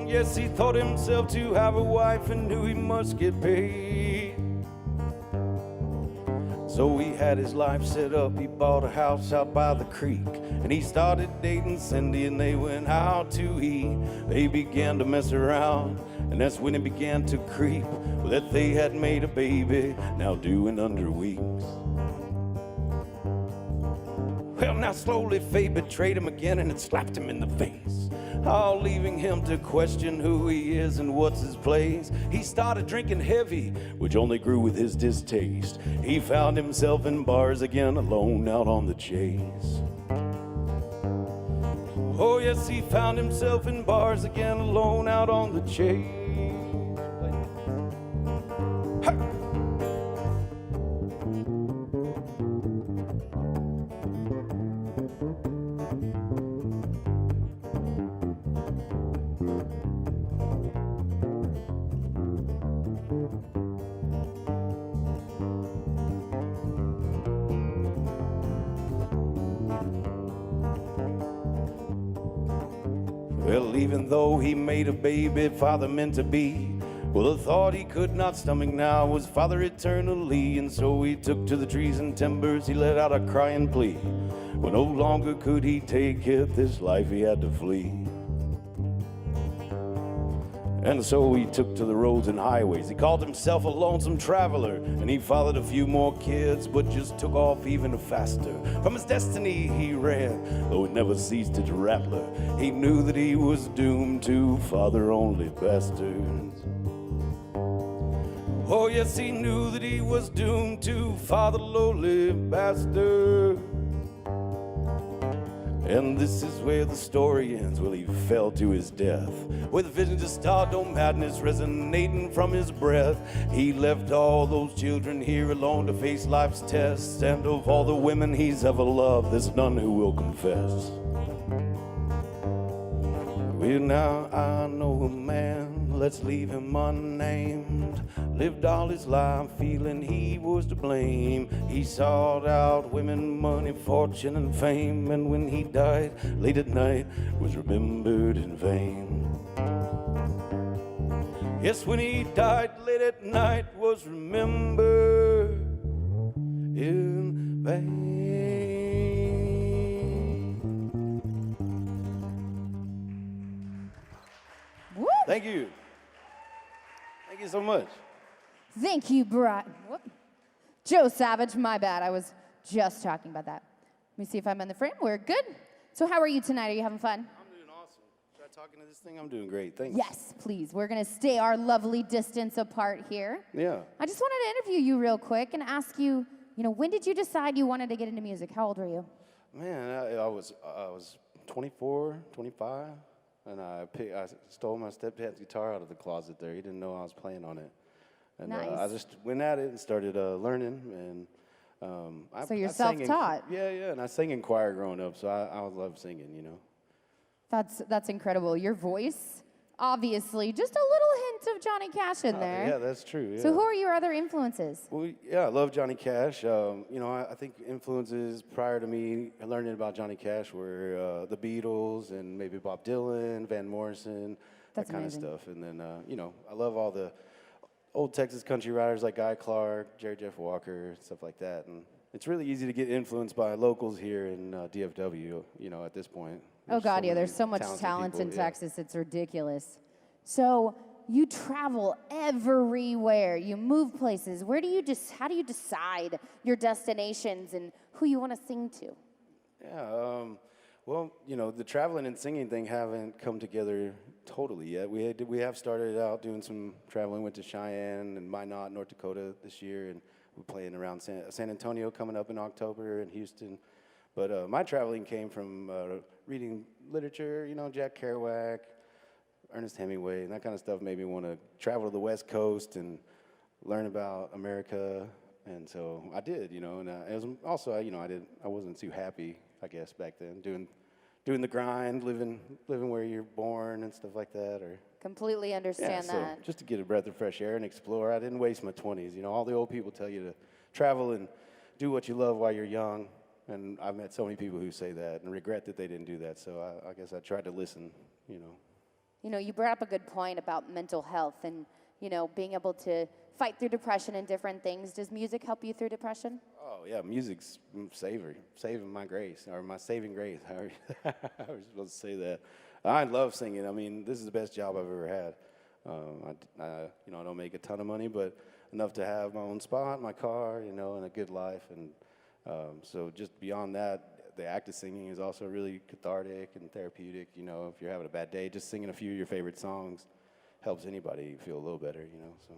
Yes, he thought himself to have a wife and knew he must get paid. So he had his life set up, he bought a house out by the creek, and he started dating Cindy and they went out to eat. They began to mess around, and that's when it began to creep, well, that they had made a baby, now due in under weeks. Well, now slowly fate betrayed him again and it slapped him in the face, all leaving him to question who he is and what's his place. He started drinking heavy, which only grew with his distaste. He found himself in bars again, alone out on the chase. Oh yes, he found himself in bars again, alone out on the chase. Well, even though he made a baby, father meant to be, well, the thought he could not stomach now was father eternally. And so he took to the trees and timbers, he let out a crying plea. Well, no longer could he take it, this life he had to flee. And so he took to the roads and highways. He called himself a lonesome traveler, and he fathered a few more kids, but just took off even faster. From his destiny he ran, though it never ceased its rattler. He knew that he was doomed to father only bastards. Oh yes, he knew that he was doomed to father lowly bastards. And this is where the story ends. Well, he fell to his death, with visions of stardom, madness resonating from his breath. He left all those children here alone to face life's tests. And of all the women he's ever loved, there's none who will confess. Well, now I know a man, let's leave him unnamed, lived all his life feeling he was to blame. He sought out women, money, fortune, and fame, and when he died late at night, was remembered in vain. Yes, when he died late at night, was remembered in vain. Woo! Thank you. Thank you so much. Thank you, Brian. Whoop. Joe Savage, my bad. I was just talking about that. Let me see if I'm in the frame. We're good. So how are you tonight? Are you having fun? I'm doing awesome. Should I talk into this thing? I'm doing great. Thanks. Yes, please. We're going to stay our lovely distance apart here. Yeah. I just wanted to interview you real quick and ask you, when did you decide you wanted to get into music? How old were you? Man, I was 24, 25, and I stole my stepdad's guitar out of the closet there. He didn't know I was playing on it. And Nice. I just went at it and started learning. And So you're I sang in- self-taught. Yeah, and I sang in choir growing up, so I love singing, That's incredible. Your voice, obviously, just a little hint of Johnny Cash in there. Yeah, that's true. Yeah. So who are your other influences? Well, yeah, I love Johnny Cash. You know, I think influences prior to me learning about Johnny Cash were the Beatles and maybe Bob Dylan, Van Morrison, That's that kind amazing. of stuff. And then, you know, I love all the old Texas country writers like Guy Clark, Jerry Jeff Walker, stuff like that. And it's really easy to get influenced by locals here in DFW, you know, at this point. Oh God, yeah, many there's so much talented talent people, in yeah. Texas, it's ridiculous. So you travel everywhere, you move places. How do you decide your destinations and who you want to sing to? Yeah, well, you know, the traveling and singing thing haven't come together totally yet. We have started out doing some traveling. Went to Cheyenne and Minot, North Dakota this year, and we're playing around San Antonio coming up in October and Houston. But my traveling came from reading literature, you know, Jack Kerouac, Ernest Hemingway, and that kind of stuff made me want to travel to the West Coast and learn about America. And so I did, you know, and it was also, you know, I wasn't too happy, I guess, back then, doing the grind, living where you're born and stuff like that, or Completely understand so that. just to get a breath of fresh air and explore. I didn't waste my 20s. You know, all the old people tell you to travel and do what you love while you're young, and I've met so many people who say that and regret that they didn't do that. So I guess I tried to listen. You know. You know, you brought up a good point about mental health and, you know, being able to fight through depression and different things. Does music help you through depression? Oh yeah, music's saving my grace, or my saving grace. I was supposed to say that. I love singing. I mean, this is the best job I've ever had. You know, I don't make a ton of money, but enough to have my own spot, my car, you know, and a good life. And so just beyond that, the act of singing is also really cathartic and therapeutic. You know, if you're having a bad day, just singing a few of your favorite songs helps anybody feel a little better. You know, so.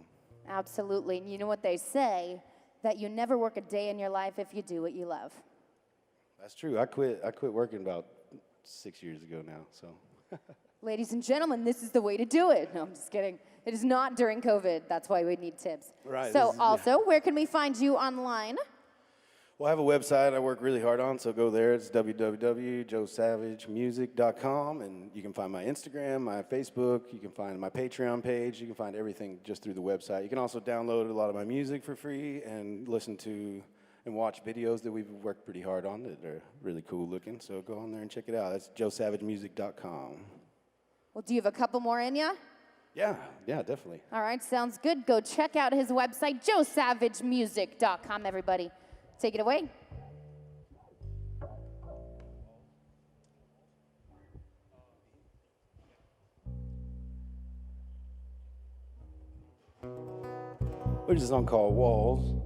Absolutely. And you know what they say, that you never work a day in your life if you do what you love. That's true. I quit working about 6 years ago now. So. Ladies and gentlemen, this is the way to do it. No, I'm just kidding. It is not during COVID. That's why we need tips. Right, So this is- also, where can we find you online? Well, I have a website I work really hard on, so go there. It's www.joesavagemusic.com, and you can find my Instagram, my Facebook, you can find my Patreon page, you can find everything just through the website. You can also download a lot of my music for free and listen to and watch videos that we've worked pretty hard on that are really cool looking, so go on there and check it out. That's joesavagemusic.com. Well, do you have a couple more in ya? Yeah, definitely. All right, sounds good. Go check out his website, joesavagemusic.com, everybody. Take it away. There's a song called Walls.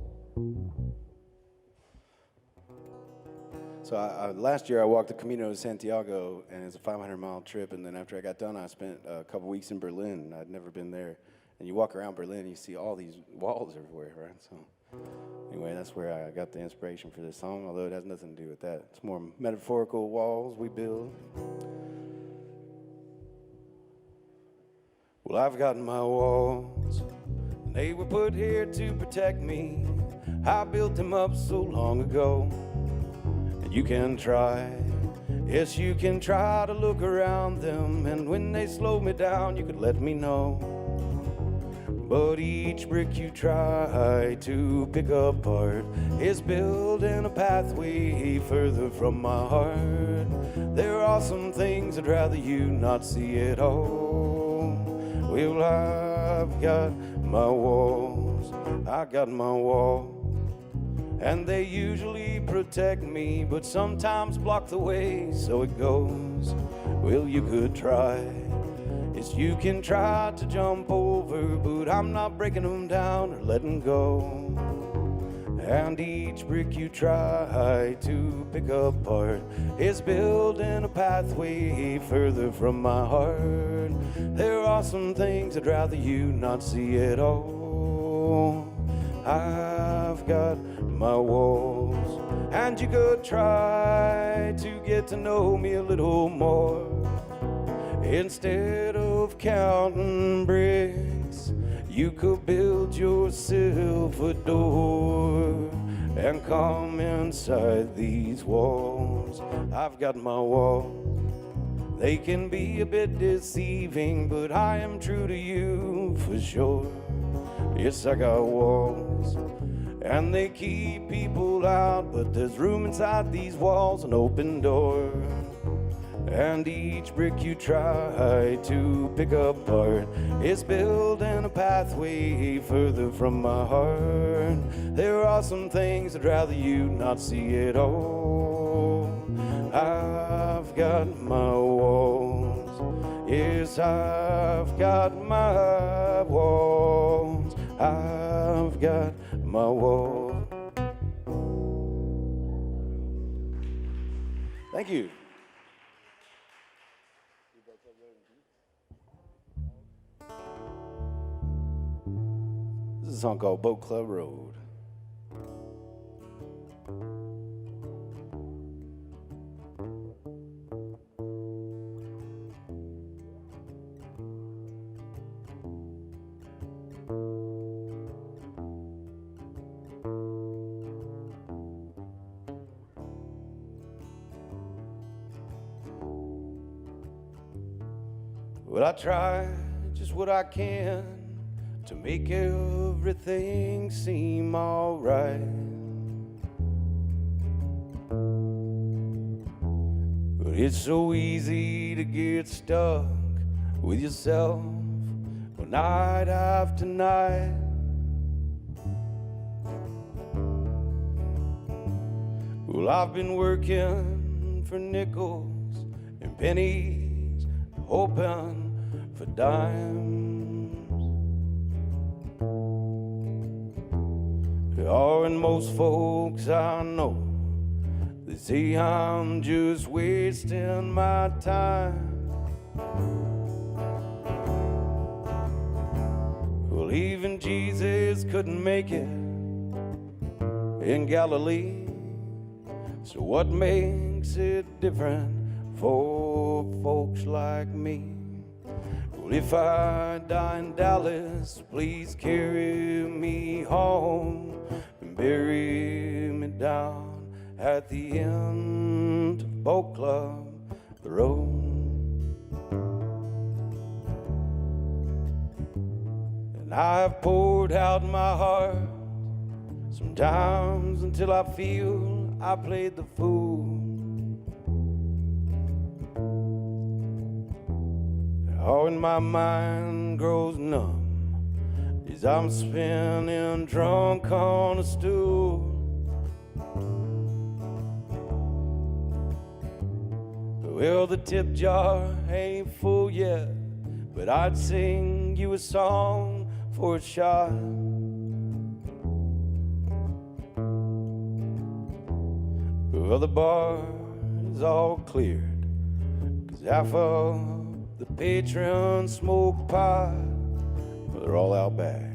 So last year I walked the Camino de Santiago, and it's a 500-mile trip, and then after I got done, I spent a couple weeks in Berlin. I'd never been there. And you walk around Berlin, and you see all these walls everywhere, right? So anyway, that's where I got the inspiration for this song, although it has nothing to do with that. It's more metaphorical walls we build. Well, I've got my walls, and they were put here to protect me. I built them up so long ago. And you can try, yes, you can try to look around them, and when they slow me down, you could let me know. But each brick you try to pick apart is building a pathway further from my heart. There are some things I'd rather you not see at all. Well, I've got my walls, I got my walls, and they usually protect me, but sometimes block the way, so it goes. Well, you could try. Yes, you can try to jump over, but I'm not breaking them down or letting go. And each brick you try to pick apart is building a pathway further from my heart. There are some things I'd rather you not see at all. I've got my walls, and you could try to get to know me a little more. Instead of counting bricks, you could build yourself a door and come inside these walls. I've got my walls, They can be a bit deceiving, but I am true to you for sure. Yes, I got walls, and they keep people out, but there's room inside these walls, an open door. And each brick you try to pick apart is building a pathway further from my heart. There are some things I'd rather you not see at all. I've got my walls. Yes, I've got my walls. I've got my walls. Thank you. This is a song called Boat Club Road. Well, I try just what I can to make everything seem alright. But it's so easy to get stuck with yourself night after night. Well, I've been working for nickels and pennies, hoping for dimes. Oh, and most folks I know, they say I'm just wasting my time. Well, even Jesus couldn't make it in Galilee. So what makes it different for folks like me? Well, if I die in Dallas, please carry me home and bury me down at the end of Boat Club Road. And I've poured out my heart sometimes until I feel I played the fool. Oh, and my mind grows numb as I'm spinning drunk on a stool. Well, the tip jar ain't full yet, but I'd sing you a song for a shot. Well, the bar is all cleared, 'cause half of the patrons smoke pot, but they're all out back.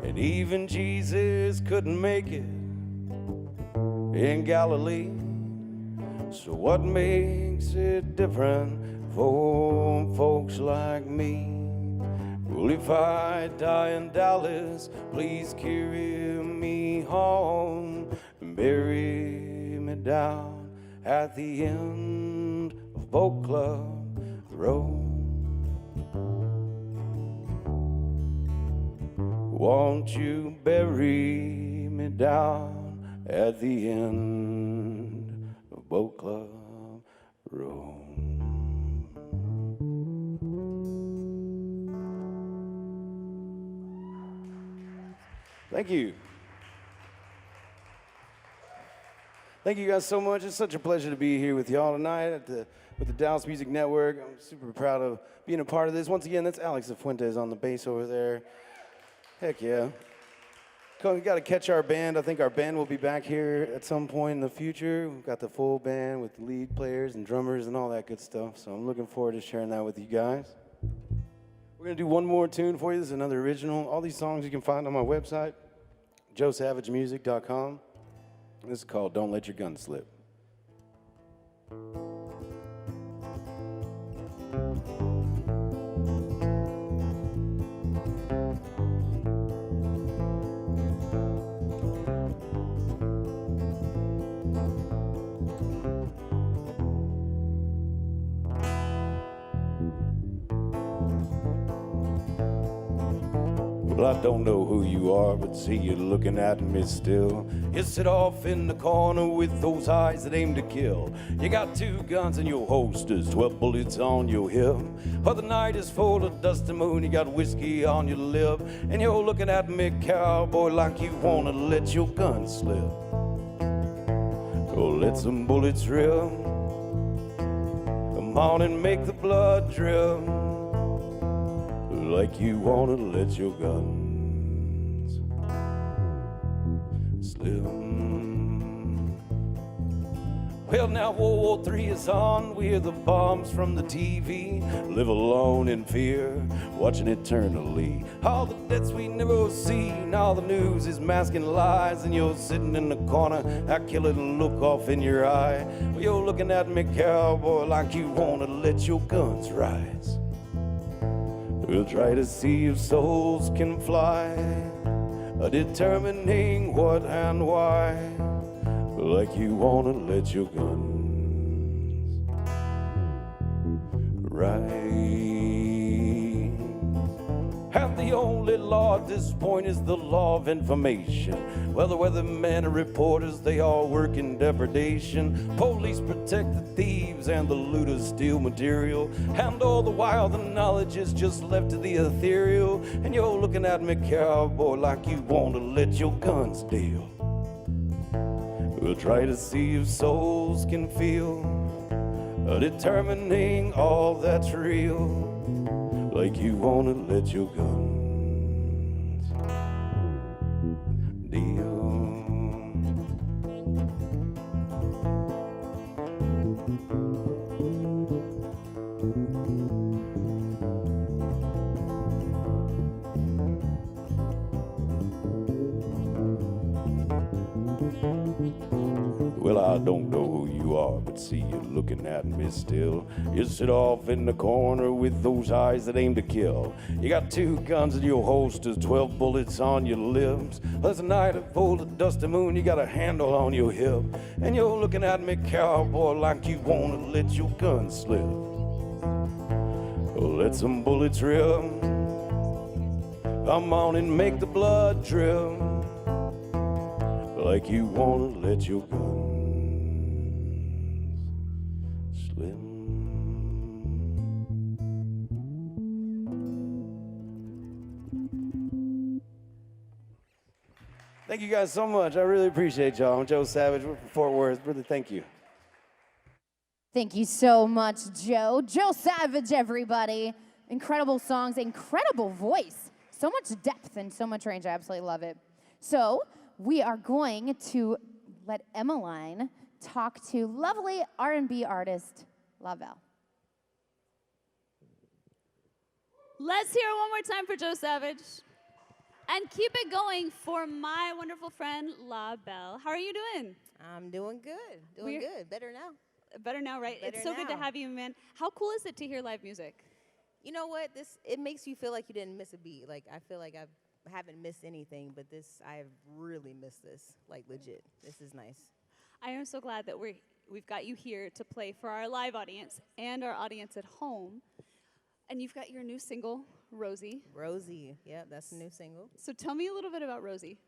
And even Jesus couldn't make it in Galilee. So what makes it different for folks like me? Well, if I die in Dallas, please carry me home and bury me down at the end of Boat Club Road. Won't you bury me down at the end of Boat Club Road? Thank you. Thank you guys so much. It's such a pleasure to be here with y'all tonight with the Dallas Music Network. I'm super proud of being a part of this. Once again, that's Alex Fuentes on the bass over there. Heck yeah. We got to catch our band. I think our band will be back here at some point in the future. We've got the full band with the lead players and drummers and all that good stuff. So I'm looking forward to sharing that with you guys. We're going to do one more tune for you. This is another original. All these songs you can find on my website, joesavagemusic.com. This is called Don't Let Your Gun Slip. Well, I don't know who you are, but see you looking at me still. You sit off in the corner with those eyes that aim to kill. You got 2 guns in your holsters, 12 bullets on your hip. But the night is full of dust and moon, you got whiskey on your lip. And you're looking at me, cowboy, like you wanna let your gun slip. Oh, let some bullets rip. Come on and make the blood drip. Like you wanna let your guns slip. Well, now World War III is on. We hear the bombs from the TV. Live alone in fear, watching eternally. All the deaths we never see, and all the news is masking lies. And you're sitting in the corner, that killing look off in your eye. Well, you're looking at me, cowboy, like you wanna let your guns rise. We'll try to see if souls can fly, determining what and why, like you wanna let your guns rise. And the only law at this point is the law of information. Well, the weathermen and reporters, they all work in depredation. Police protect the thieves and the looters steal material. And all the while the knowledge is just left to the ethereal. And you're looking at me, cowboy, like you want to let your guns deal. We'll try to see if souls can feel, determining all that's real. Like you want to let your guns deal. Well, I don't know who you are, but see you looking at me still. You sit off in the corner with those eyes that aim to kill. You got 2 guns in your holsters, 12 bullets on your lips. There's a night full of dust and moon, you got a handle on your hip. And you're looking at me, cowboy, like you wanna let your gun slip. Oh, let some bullets rip. Come on and make the blood drip. Like you wanna let your guns slip. Thank you guys so much. I really appreciate y'all. I'm Joe Savage. We're from Fort Worth. Really, thank you. Thank you so much, Joe. Joe Savage, everybody. Incredible songs, incredible voice. So much depth and so much range. I absolutely love it. So we are going to let Emmeline talk to lovely R&B artist Lavelle. Let's hear it one more time for Joe Savage. And keep it going for my wonderful friend, La Belle. How are you doing? I'm doing good. Doing good. Better now. Better now, right? Better It's so good to now. have you, man. How cool is it to hear live music? You know what? It makes you feel like you didn't miss a beat. Like I feel like I haven't missed anything, but I've really missed this. Like legit. This is nice. I am so glad that we've got you here to play for our live audience and our audience at home. And you've got your new single, Rosie. Rosie. Yeah, that's the new single. So tell me a little bit about Rosie.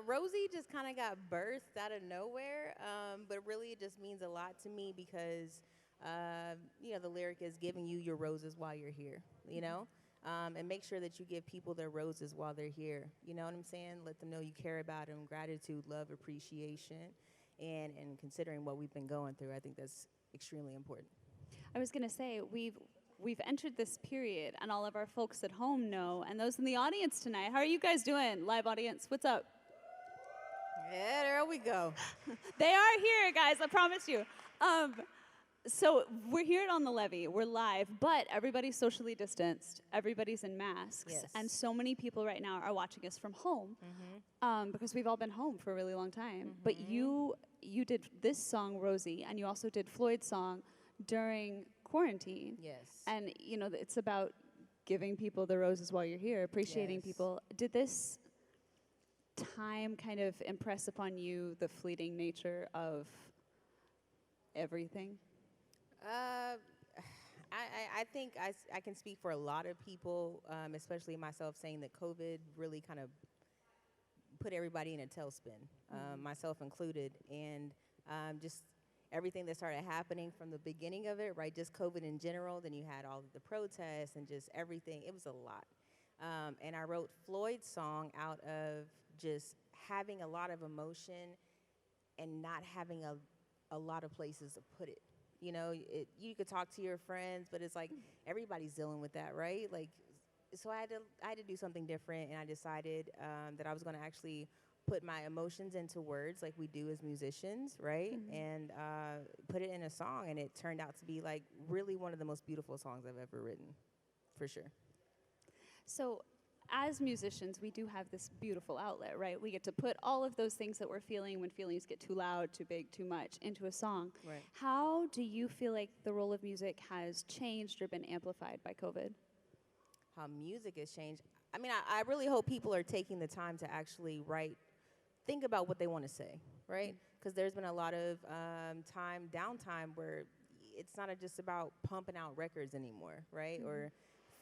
Rosie just kind of got birthed out of nowhere, but really it just means a lot to me because, the lyric is giving you your roses while you're here, you know? And make sure that you give people their roses while they're here. You know what I'm saying? Let them know you care about them, gratitude, love, appreciation, and considering what we've been going through. I think that's extremely important. I was going to say, we've entered this period, and all of our folks at home know, and those in the audience tonight. How are you guys doing, live audience? What's up? Yeah, there we go. They are here, guys, I promise you. So we're here on the levee, we're live, but everybody's socially distanced, everybody's in masks, Yes. and so many people right now are watching us from home because we've all been home for a really long time. But you did this song, Rosie, and you also did Floyd's song during quarantine. Yes. And, it's about giving people the roses while you're here, appreciating Yes. people. Did this time kind of impress upon you the fleeting nature of everything? I think I can speak for a lot of people, especially myself, saying that COVID really kind of put everybody in a tailspin, myself included, and just everything that started happening from the beginning of it, right? Just COVID in general. Then you had all of the protests and just everything. It was a lot. And I wrote Floyd's song out of just having a lot of emotion and not having a lot of places to put it. You know, you could talk to your friends, but it's like everybody's dealing with that, right? Like, so I had to do something different, and I decided that I was going to actually put my emotions into words like we do as musicians, right? And put it in a song, and it turned out to be like really one of the most beautiful songs I've ever written, for sure. So, as musicians, we do have this beautiful outlet, right? We get to put all of those things that we're feeling when feelings get too loud, too big, too much into a song. Right. How do you feel like the role of music has changed or been amplified by COVID? How music has changed. I mean, I really hope people are taking the time to actually think about what they want to say, right? Because there's been a lot of downtime where it's not just about pumping out records anymore, right? Or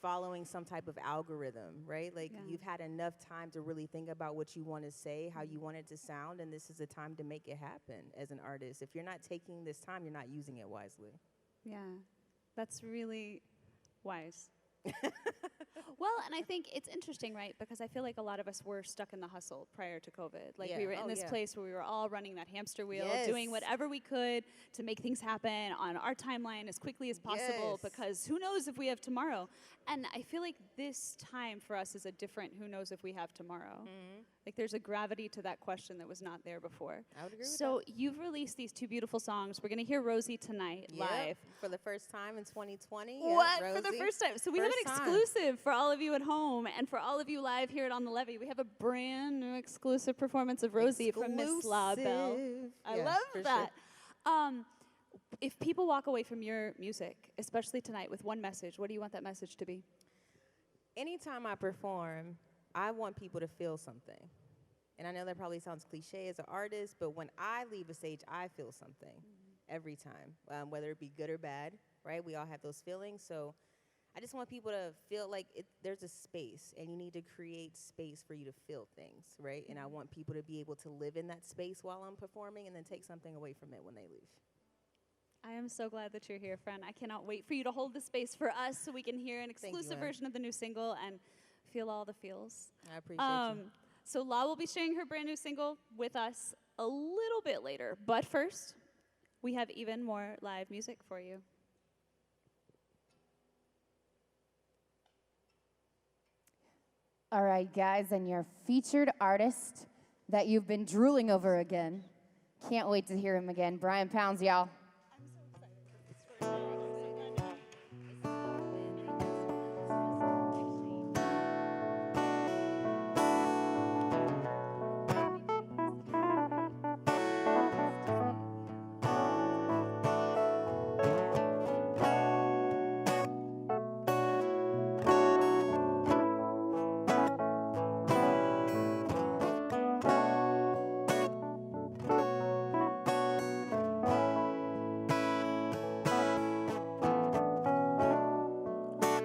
following some type of algorithm, right? Like you've had enough time to really think about what you want to say, how you want it to sound, and this is the time to make it happen as an artist. If you're not taking this time, you're not using it wisely. Yeah, that's really wise. Well, and I think it's interesting, right? Because I feel like a lot of us were stuck in the hustle prior to COVID. Like we were in this place where we were all running that hamster wheel, doing whatever we could to make things happen on our timeline as quickly as possible, because who knows if we have tomorrow. And I feel like this time for us is a different who knows if we have tomorrow. Like there's a gravity to that question that was not there before. I would agree with that. So you've released these two beautiful songs. We're going to hear Rosie tonight live. For the first time in 2020. What? Rosie. For the first time. So we have an exclusive for all of you at home and for all of you live here at On the Levee. We have a brand new exclusive performance of Rosie from Miss La Belle. I love that. Sure. If people walk away from your music, especially tonight, with one message, what do you want that message to be? Anytime I perform, I want people to feel something. And I know that probably sounds cliche as an artist, but when I leave a stage, I feel something every time, whether it be good or bad, right? We all have those feelings. So I just want people to feel like there's a space, and you need to create space for you to feel things, right? And I want people to be able to live in that space while I'm performing and then take something away from it when they leave. I am so glad that you're here, friend. I cannot wait for you to hold the space for us so we can hear an exclusive version of the new single and feel all the feels. I appreciate you. So La will be sharing her brand new single with us a little bit later. But first, we have even more live music for you. All right, guys, and your featured artist that you've been drooling over again. Can't wait to hear him again. Brian Pounds, y'all.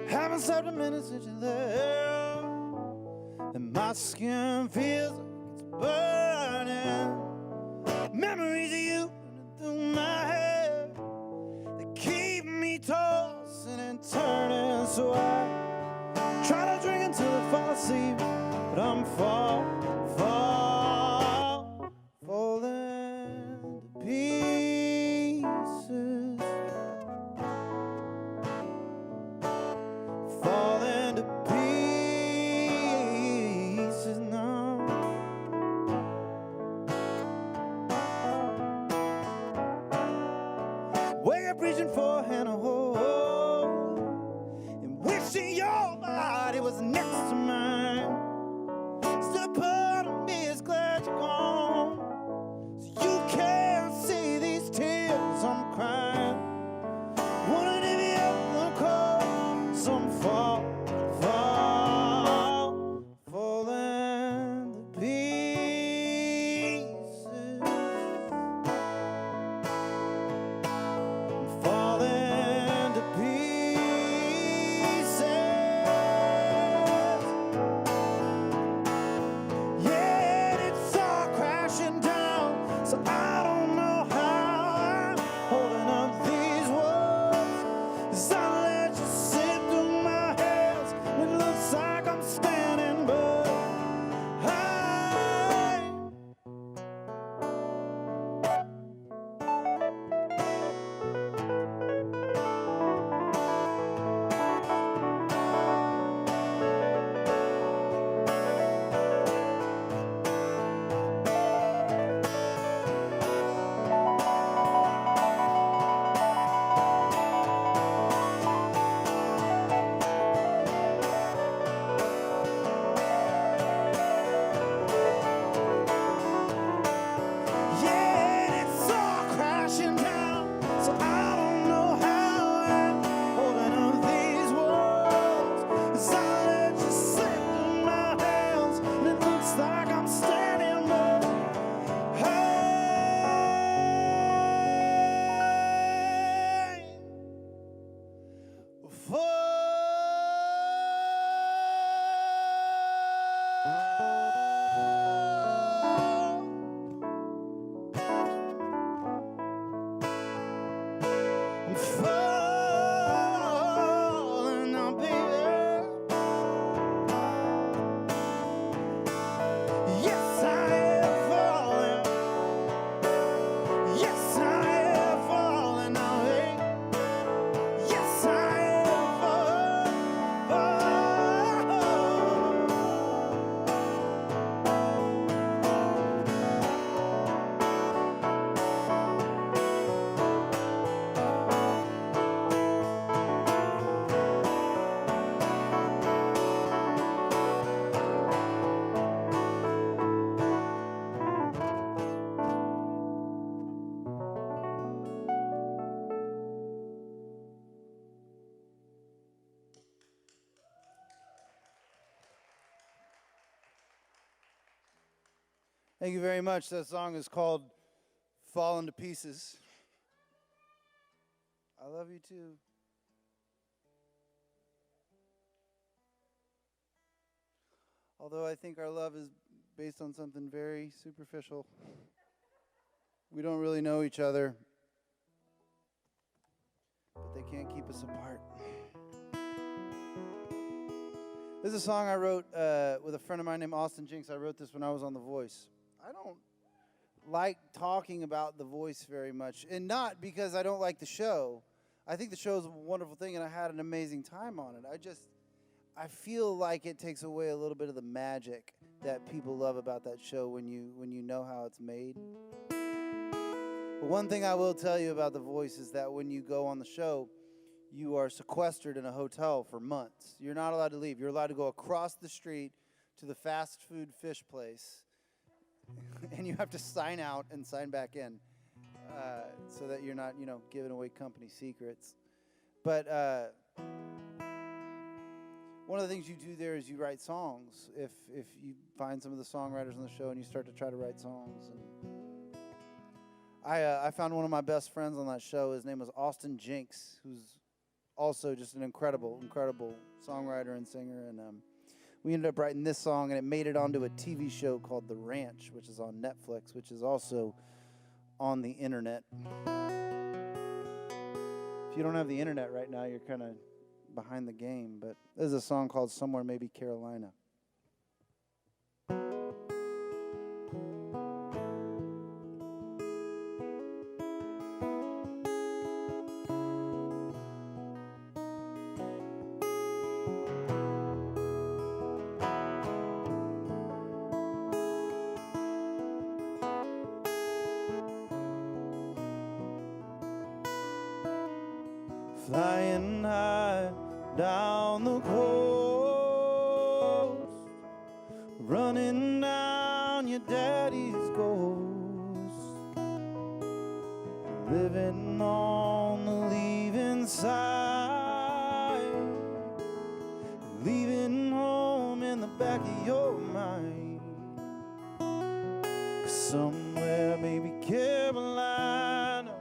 Haven't slept a minute since you left, and my skin feels like it's burning. Memories of you running through my head, they keep me tossing and turning. So I try to drink until I fall asleep, but I'm falling to pieces. Falling to pieces now. Wake up reaching for a hand to hold, and wishing your body was next to mine. Still part of me is glad you're gone, so you can't see these tears I'm crying. Wouldn't if you ever call some falling to pieces, falling to pieces. I'm falling now, baby. Yes, I am falling. Yes, I am falling now, hey. Yes, I am Thank you very much. That song is called Falling to Pieces. I love you too. Although I think our love is based on something very superficial. We don't really know each other, but they can't keep us apart. This is a song I wrote with a friend of mine named Austin Jinks. I wrote this when I was on The Voice. I don't like talking about The Voice very much, and not because I don't like the show. I think the show is a wonderful thing, and I had an amazing time on it. I feel like it takes away a little bit of the magic that people love about that show when you know how it's made. But one thing I will tell you about The Voice is that when you go on the show, you are sequestered in a hotel for months. You're not allowed to leave. You're allowed to go across the street to the fast food fish place, and you have to sign out and sign back in so that you're not, giving away company secrets. But one of the things you do there is you write songs. If you find some of the songwriters on the show and you start to try to write songs. And I found one of my best friends on that show. His name was Austin Jinks, who's also just an incredible, incredible songwriter and singer. And we ended up writing this song, and it made it onto a TV show called The Ranch, which is on Netflix, which is also on the internet. If you don't have the internet right now, you're kind of behind the game. But there's a song called Somewhere Maybe Carolina. Flying high down the coast, running down your daddy's ghost, living on the leaving side, leaving home in the back of your mind. Somewhere maybe Carolina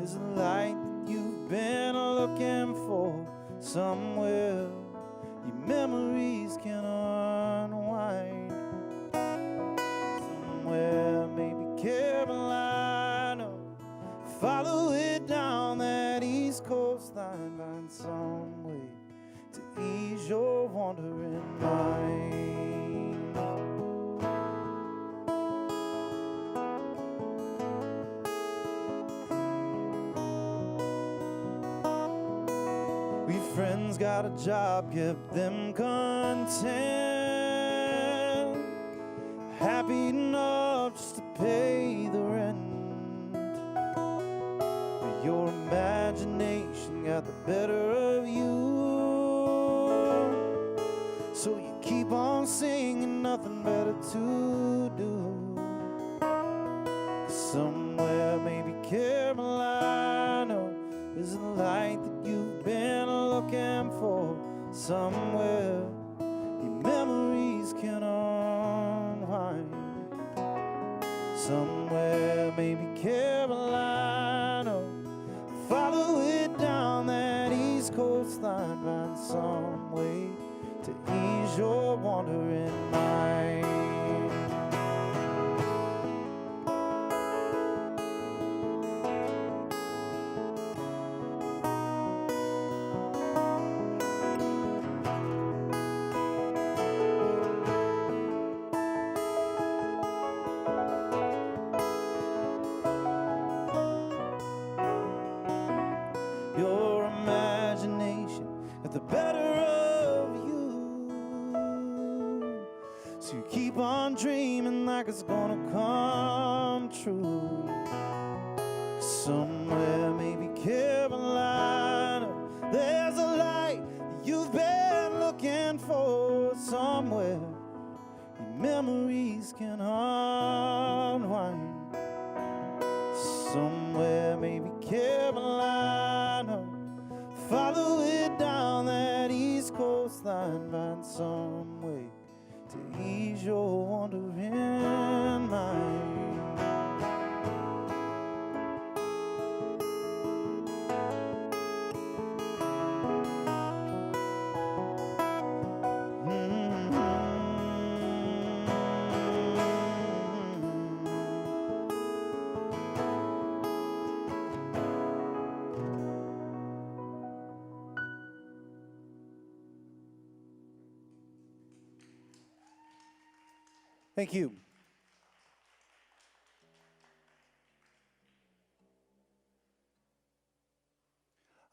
is a light you've been looking for, somewhere your memories can unwind. Somewhere maybe Carolina, follow it down that East Coast line, find some way to ease your wandering mind. Friends got a job, kept them content, happy enough just to pay the rent. But your imagination got the better of you, so you keep on singing, nothing better to do. 'Cause somewhere maybe Carolina is the light that you've been looking for, somewhere your memories can unwind. Somewhere maybe Carolina, follow it down that East Coast line, find some way to ease your wandering mind. to keep on dreaming like it's gonna come true. Somewhere, maybe Carolina, there's a light that you've been looking for. Somewhere your memories can unwind. Somewhere, maybe Carolina, follow it down that East Coast line. Find some way to ease your wandering mind. Thank you.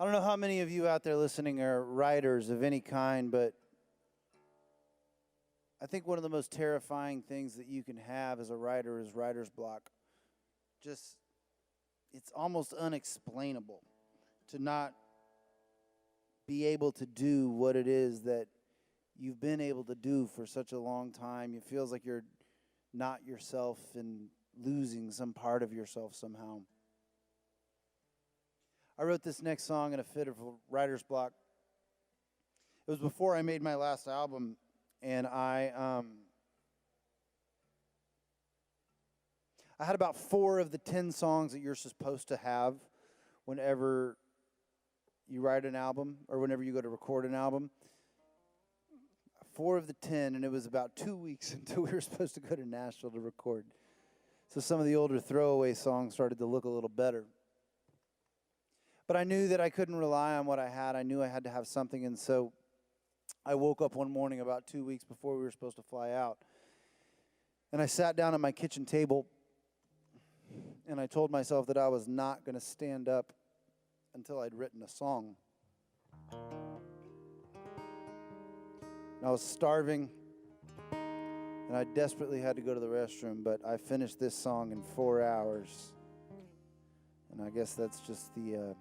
I don't know how many of you out there listening are writers of any kind, but I think one of the most terrifying things that you can have as a writer is writer's block. Just, it's almost unexplainable to not be able to do what it is that you've been able to do for such a long time. It feels like you're not yourself and losing some part of yourself somehow. I wrote this next song in a fit of writer's block. It was before I made my last album, and I had about 4 of the 10 songs that you're supposed to have whenever you write an album or whenever you go to record an album. 4 of the 10, and it was about 2 weeks until we were supposed to go to Nashville to record. So some of the older throwaway songs started to look a little better. But I knew that I couldn't rely on what I had. I knew I had to have something, and so I woke up one morning about 2 weeks before we were supposed to fly out, and I sat down at my kitchen table, and I told myself that I was not going to stand up until I'd written a song. And I was starving, and I desperately had to go to the restroom, but I finished this song in 4 hours. And I guess that's just the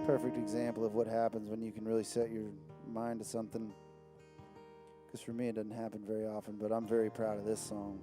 perfect example of what happens when you can really set your mind to something. Because for me, it doesn't happen very often, but I'm very proud of this song.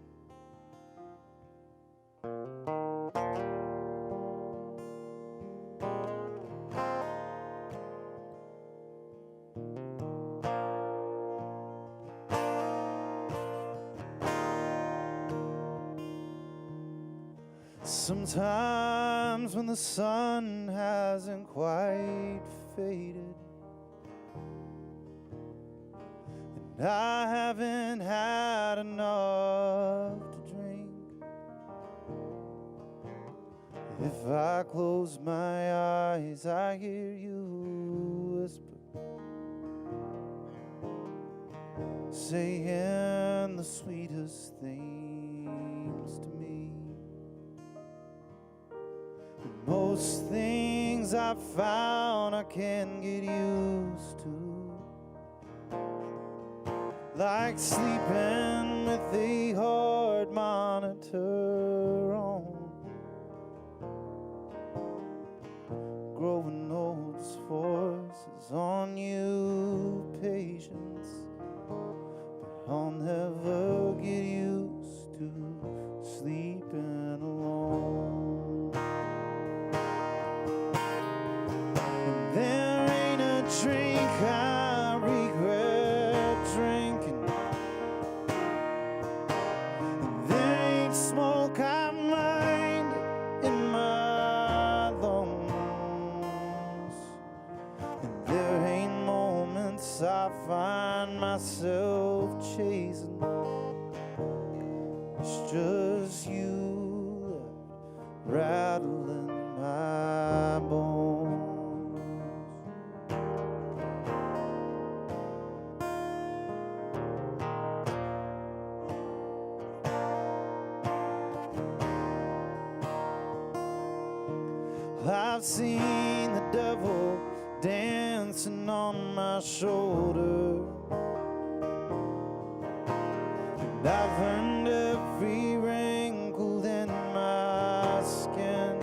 Sometimes when the sun hasn't quite faded and I haven't had enough to drink, if I close my eyes, I hear you whisper, saying the sweetest things to me. Most things I've found I can get used to, like sleeping with the heart monitor on, growing old's forces on you, patience, but I'll never get used to sleeping alone. Drink I regret drinking, there ain't smoke I mind in my lungs, and there ain't moments I find myself chasing. It's just you rattling my bones. I've seen the devil dance dancing on my shoulder. And I've earned every wrinkle in my skin.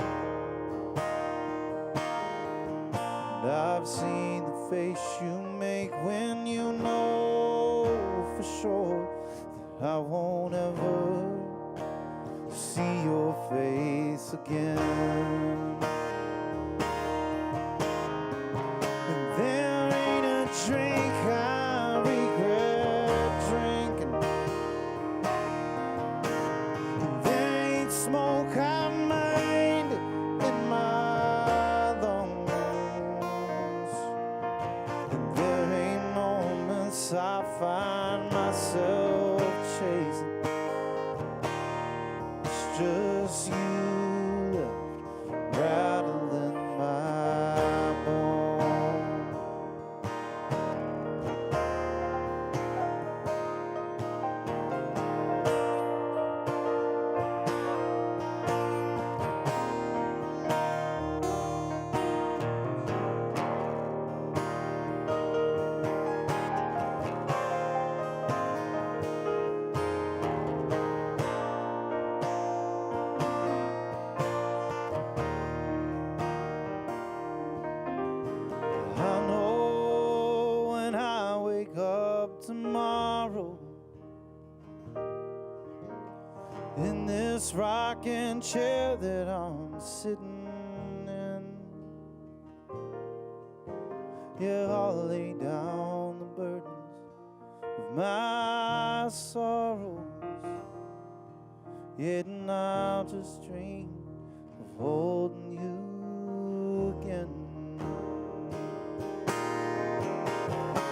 And I've seen the face you make when you know for sure that I won't ever see your face again. And there ain't a drink I regret drinking. And there ain't smoke I mind in my lungs. And there ain't moments I find myself chasing. It's just you left rattling my bones. I know when I wake up tomorrow in this rocking chair that I'm sitting in, yeah, I'll lay down the burdens of my sorrows, yet and I'll just dream of holding you again.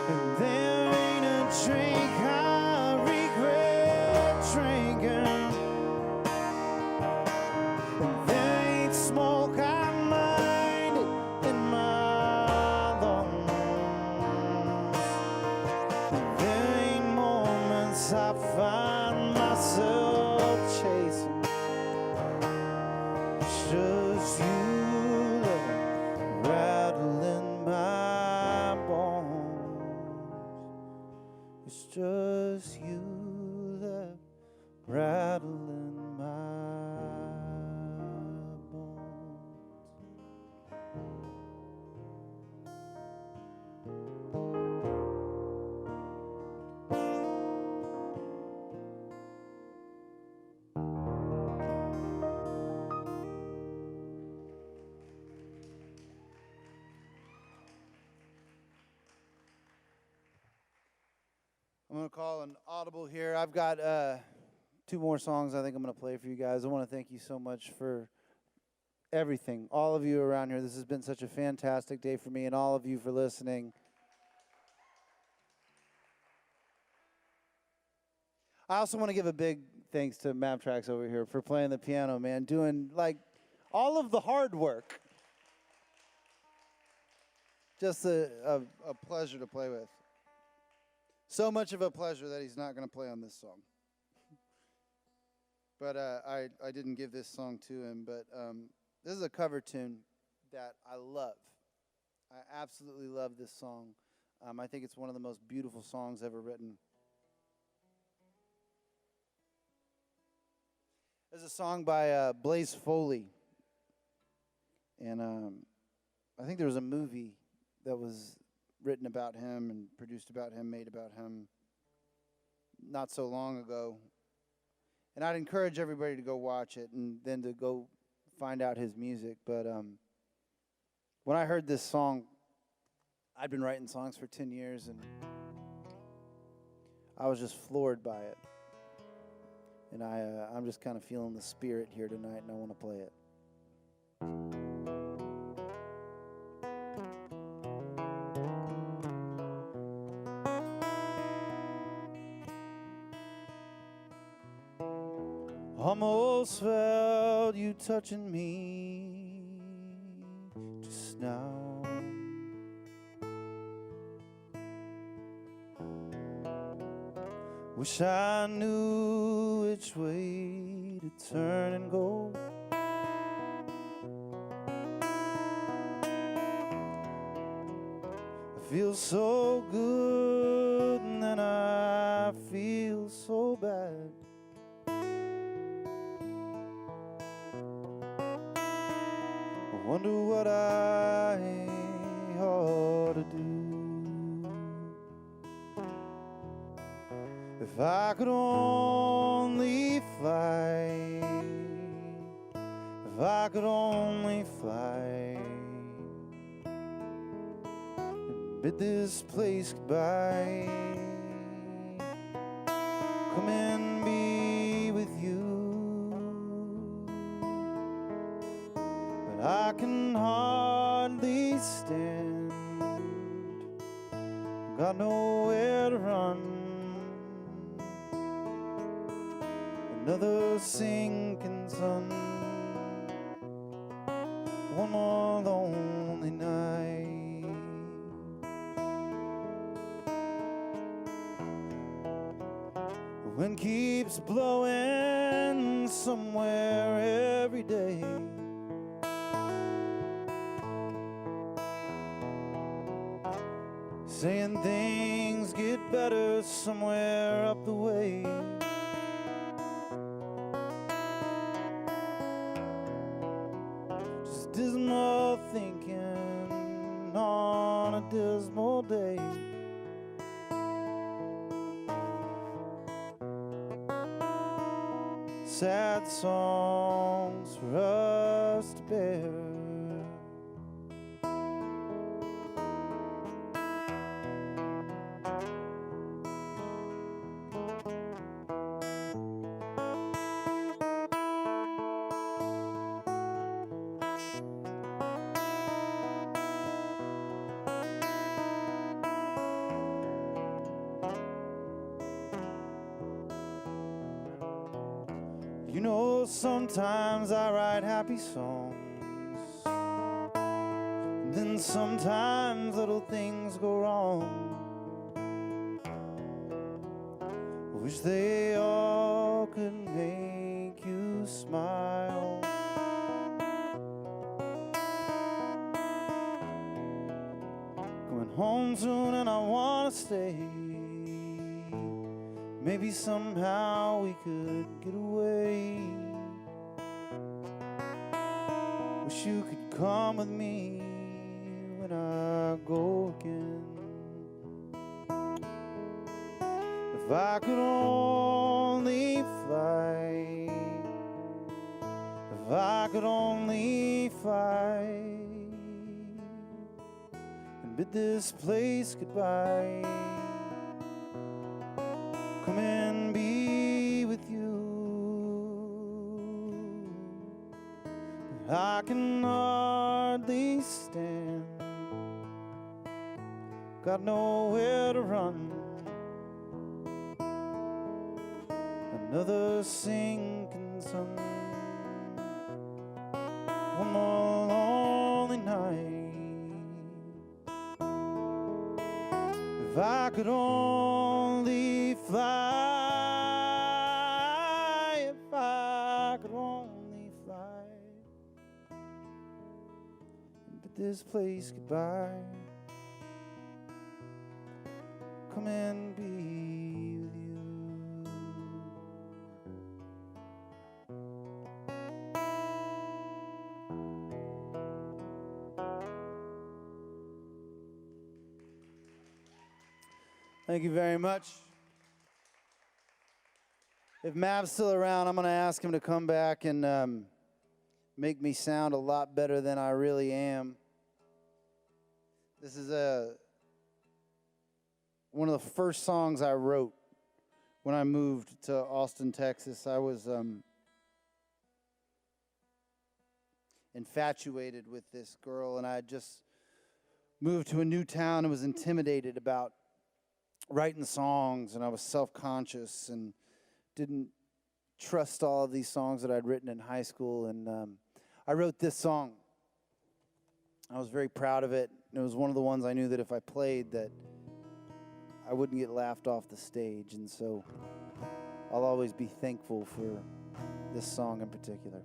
And there ain't a drink I regret drinking. And there ain't smoke I mind in my lungs. And there ain't moments I find myself chasing. It's just you that rattling my bones. It's just you that rattling my bones. I'm going to call an audible here. I've got two more songs I think I'm going to play for you guys. I want to thank you so much for everything, all of you around here. This has been such a fantastic day for me, and all of you for listening. I also want to give a big thanks to Map Tracks over here for playing the piano, man, doing like all of the hard work. Just a pleasure to play with. So much of a pleasure that he's not going to play on this song. But I didn't give this song to him. But this is a cover tune that I love. I absolutely love this song. I think it's one of the most beautiful songs ever written. There's a song by Blaze Foley. And I think there was a movie that was written about him and produced about him, made about him not so long ago. And I'd encourage everybody to go watch it and then to go find out his music. But when I heard this song, I'd been writing songs for 10 years, and I was just floored by it. And I'm just kind of feeling the spirit here tonight, and I want to play it. Almost felt you touching me just now. Wish I knew which way to turn and go. Feels so good, and then I feel so bad. I wonder what I ought to do. If I could only fly, if I could only fly, and bid this place goodbye, come and be with you. But I can hardly stand, got nowhere to run. Another sinking sun, one more lonely night. The wind keeps blowing somewhere every day. Saying things get better somewhere up the way. Just dismal thinking on a dismal day. Sad songs for us to bear. You know, sometimes I write happy songs, and then sometimes little things go wrong. I wish they all could make you smile. Coming home soon and I wanna stay. Maybe somehow we could get away. Wish you could come with me when I go again. If I could only fly, if I could only fly, and bid this place goodbye. Come and be with you. I can hardly stand, got nowhere to run. Another sinking sun, one more lonely night. If I could only fly, if I could only fly, and bid this place goodbye. Come and be with you. Thank you very much. If Mav's still around, I'm going to ask him to come back and make me sound a lot better than I really am. This is one of the first songs I wrote when I moved to Austin, Texas. I was infatuated with this girl, and I had just moved to a new town and was intimidated about writing songs, and I was self-conscious and didn't trust all of these songs that I'd written in high school, and I wrote this song. I was very proud of it. It was one of the ones I knew that if I played that I wouldn't get laughed off the stage, and so I'll always be thankful for this song in particular.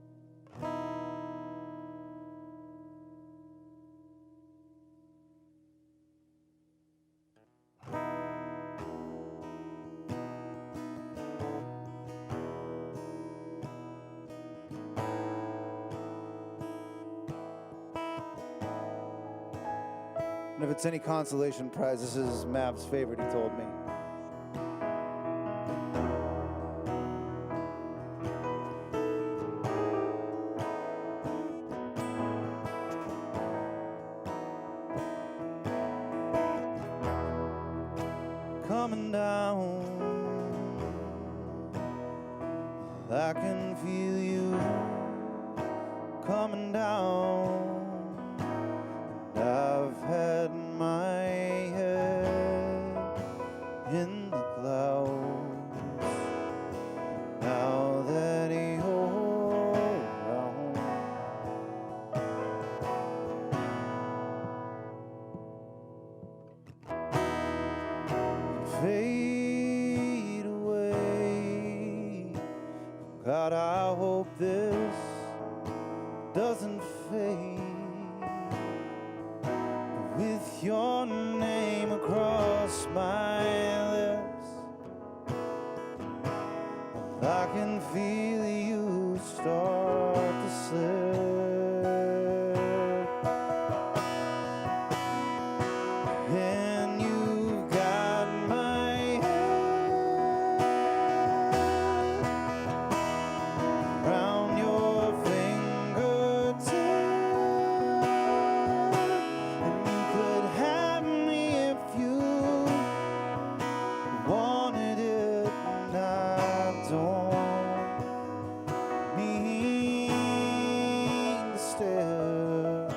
And if it's any consolation prize, this is Mav's favorite, he told me. Coming down, I can feel you coming down. I've had my head in the clouds. Now that you're around, fade away. God, I hope this doesn't fade. With your name across my lips, I can feel you start to slip. And you've got my head round your fingertips. And you could have me if you wanted it, and I don't mean to stare.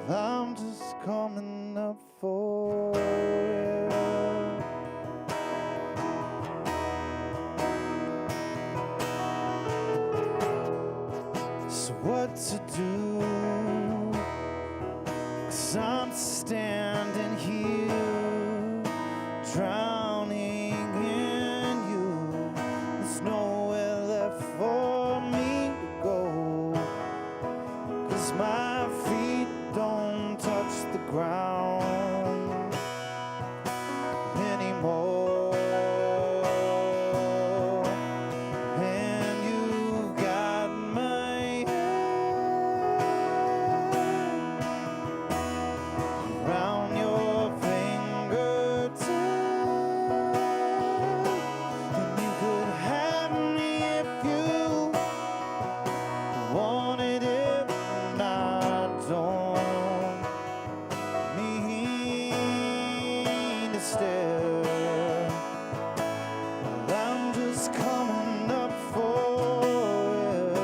Well, I'm just coming up for it. So what to do? 'Cause I'm standing here drowning in you. There's nowhere left for me to go. 'Cause my feet don't touch the ground anymore. And you've got my head round your fingertips. And you could have me if you wanted it, and I don't mean to stare. I'm just coming up for it.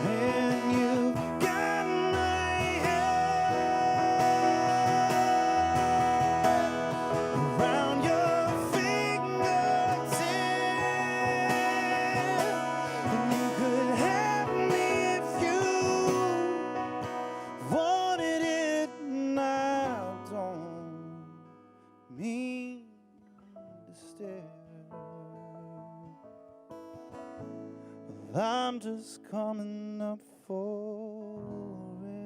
And you've got my head around your fingertips. And you could have me if you wanted it, and I don't mean to stare. Well, I'm just coming up for it.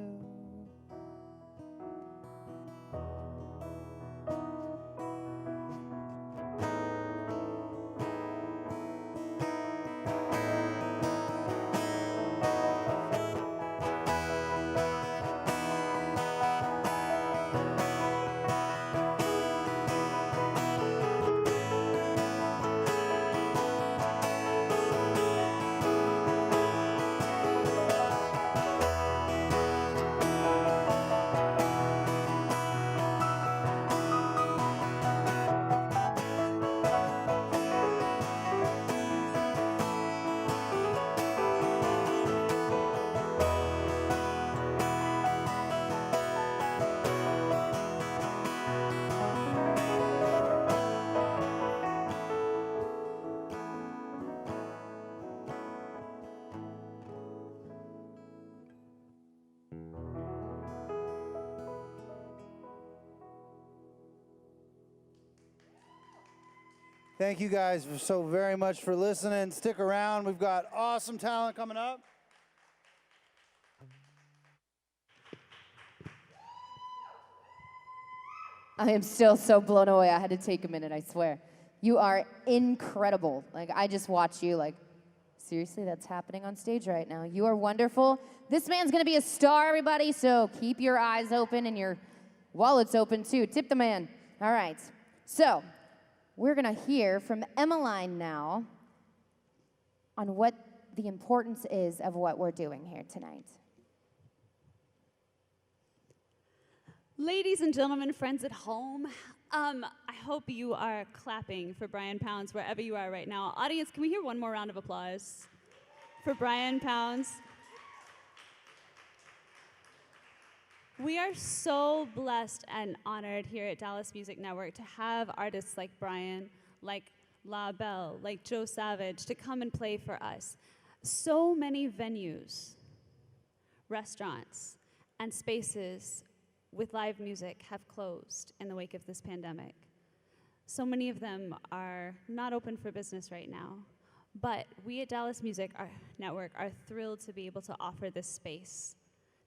Thank you guys so very much for listening. Stick around. We've got awesome talent coming up. I am still so blown away. I had to take a minute, I swear. You are incredible. Like, I just watch you, like, seriously, that's happening on stage right now. You are wonderful. This man's gonna be a star, everybody, so keep your eyes open and your wallets open, too. Tip the man. All right. So, we're gonna hear from Emmeline now on what the importance is of what we're doing here tonight. Ladies and gentlemen, friends at home, I hope you are clapping for Brian Pounds wherever you are right now. Audience, can we hear one more round of applause for Brian Pounds? We are so blessed and honored here at Dallas Music Network to have artists like Brian, like La Belle, like Joe Savage to come and play for us. So many venues, restaurants, and spaces with live music have closed in the wake of this pandemic. So many of them are not open for business right now. But we at Dallas Music Network are thrilled to be able to offer this space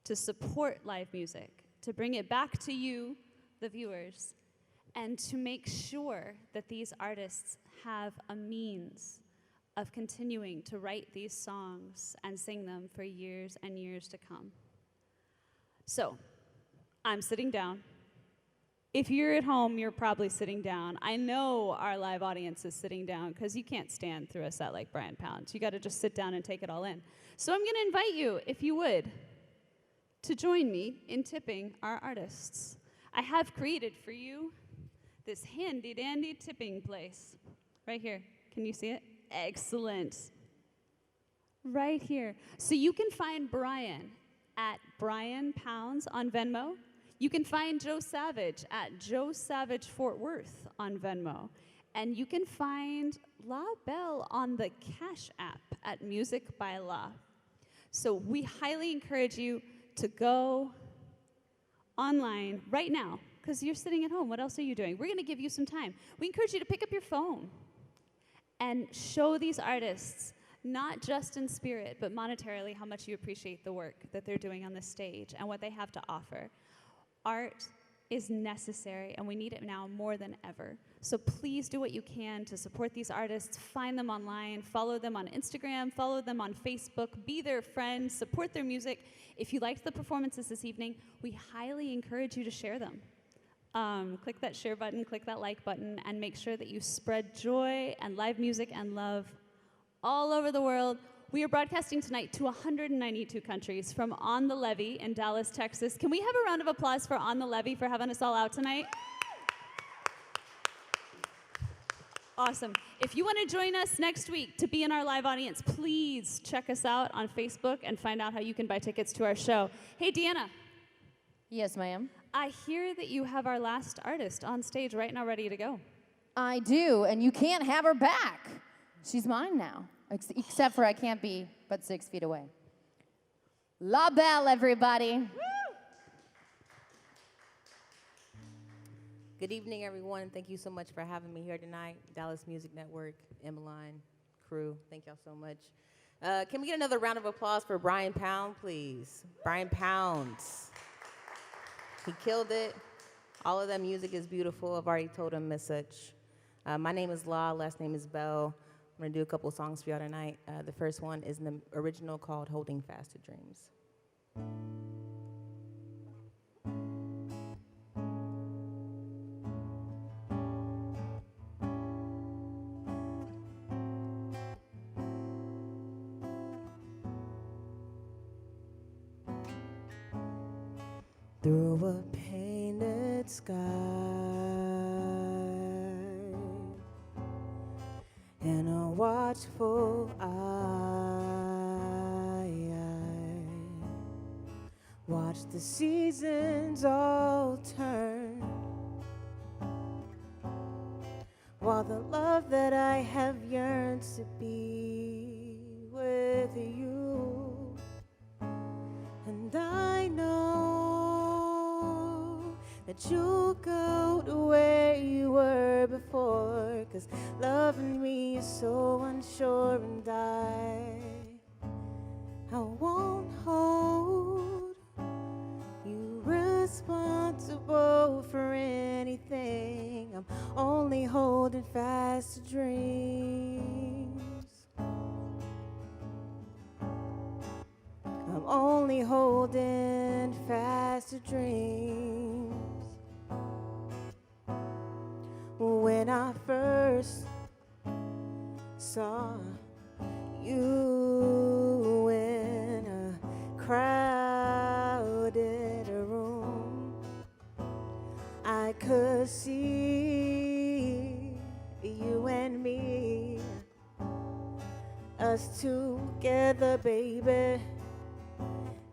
to support live music, to bring it back to you, the viewers, and to make sure that these artists have a means of continuing to write these songs and sing them for years and years to come. So, I'm sitting down. If you're at home, you're probably sitting down. I know our live audience is sitting down because you can't stand through a set like Brian Pounds. You got to just sit down and take it all in. So I'm going to invite you, if you would, to join me in tipping our artists. I have created for you this handy-dandy tipping place. Right here. Can you see it? Excellent. Right here. So you can find Brian at Brian Pounds on Venmo. You can find Joe Savage at Joe Savage Fort Worth on Venmo. And you can find La Belle on the Cash App at Music by La. So we highly encourage you to go online right now, because you're sitting at home. What else are you doing? We're going to give you some time. We encourage you to pick up your phone and show these artists, not just in spirit, but monetarily, how much you appreciate the work that they're doing on the stage and what they have to offer. Art is necessary, and we need it now more than ever. So please do what you can to support these artists. Find them online, follow them on Instagram, follow them on Facebook, be their friend, support their music. If you liked the performances this evening, we highly encourage you to share them. Click that share button, click that like button, and make sure that you spread joy and live music and love all over the world. We are broadcasting tonight to 192 countries from On the Levee in Dallas, Texas. Can we have a round of applause for On the Levee for having us all out tonight? Awesome. If you want to join us next week to be in our live audience, please check us out on Facebook and find out how you can buy tickets to our show. Hey, Deanna. Yes, ma'am. I hear that you have our last artist on stage right now ready to go. I do, and you can't have her back. She's mine now, except for I can't be but 6 feet away. La Belle, everybody. Woo! Good evening, everyone. Thank you so much for having me here tonight. Dallas Music Network, Emmeline, crew, thank y'all so much. Can we get another round of applause for Brian Pound, please? Brian Pounds. He killed it. All of that music is beautiful. I've already told him as such. My name is La, last name is Bell. I'm gonna do a couple songs for y'all tonight. The first one is the original called Holding Fast to Dreams. Through a painted sky and a watchful eye, watch the seasons all turn, while the love that I have yearned to be with you, and I know that you'll go to where you were before, 'cause loving me is so unsure, and I won't hold you responsible for anything. I'm only holding fast to dreams. I'm only holding fast to dreams. When I first saw you in a crowded room, I could see you and me, us together, baby.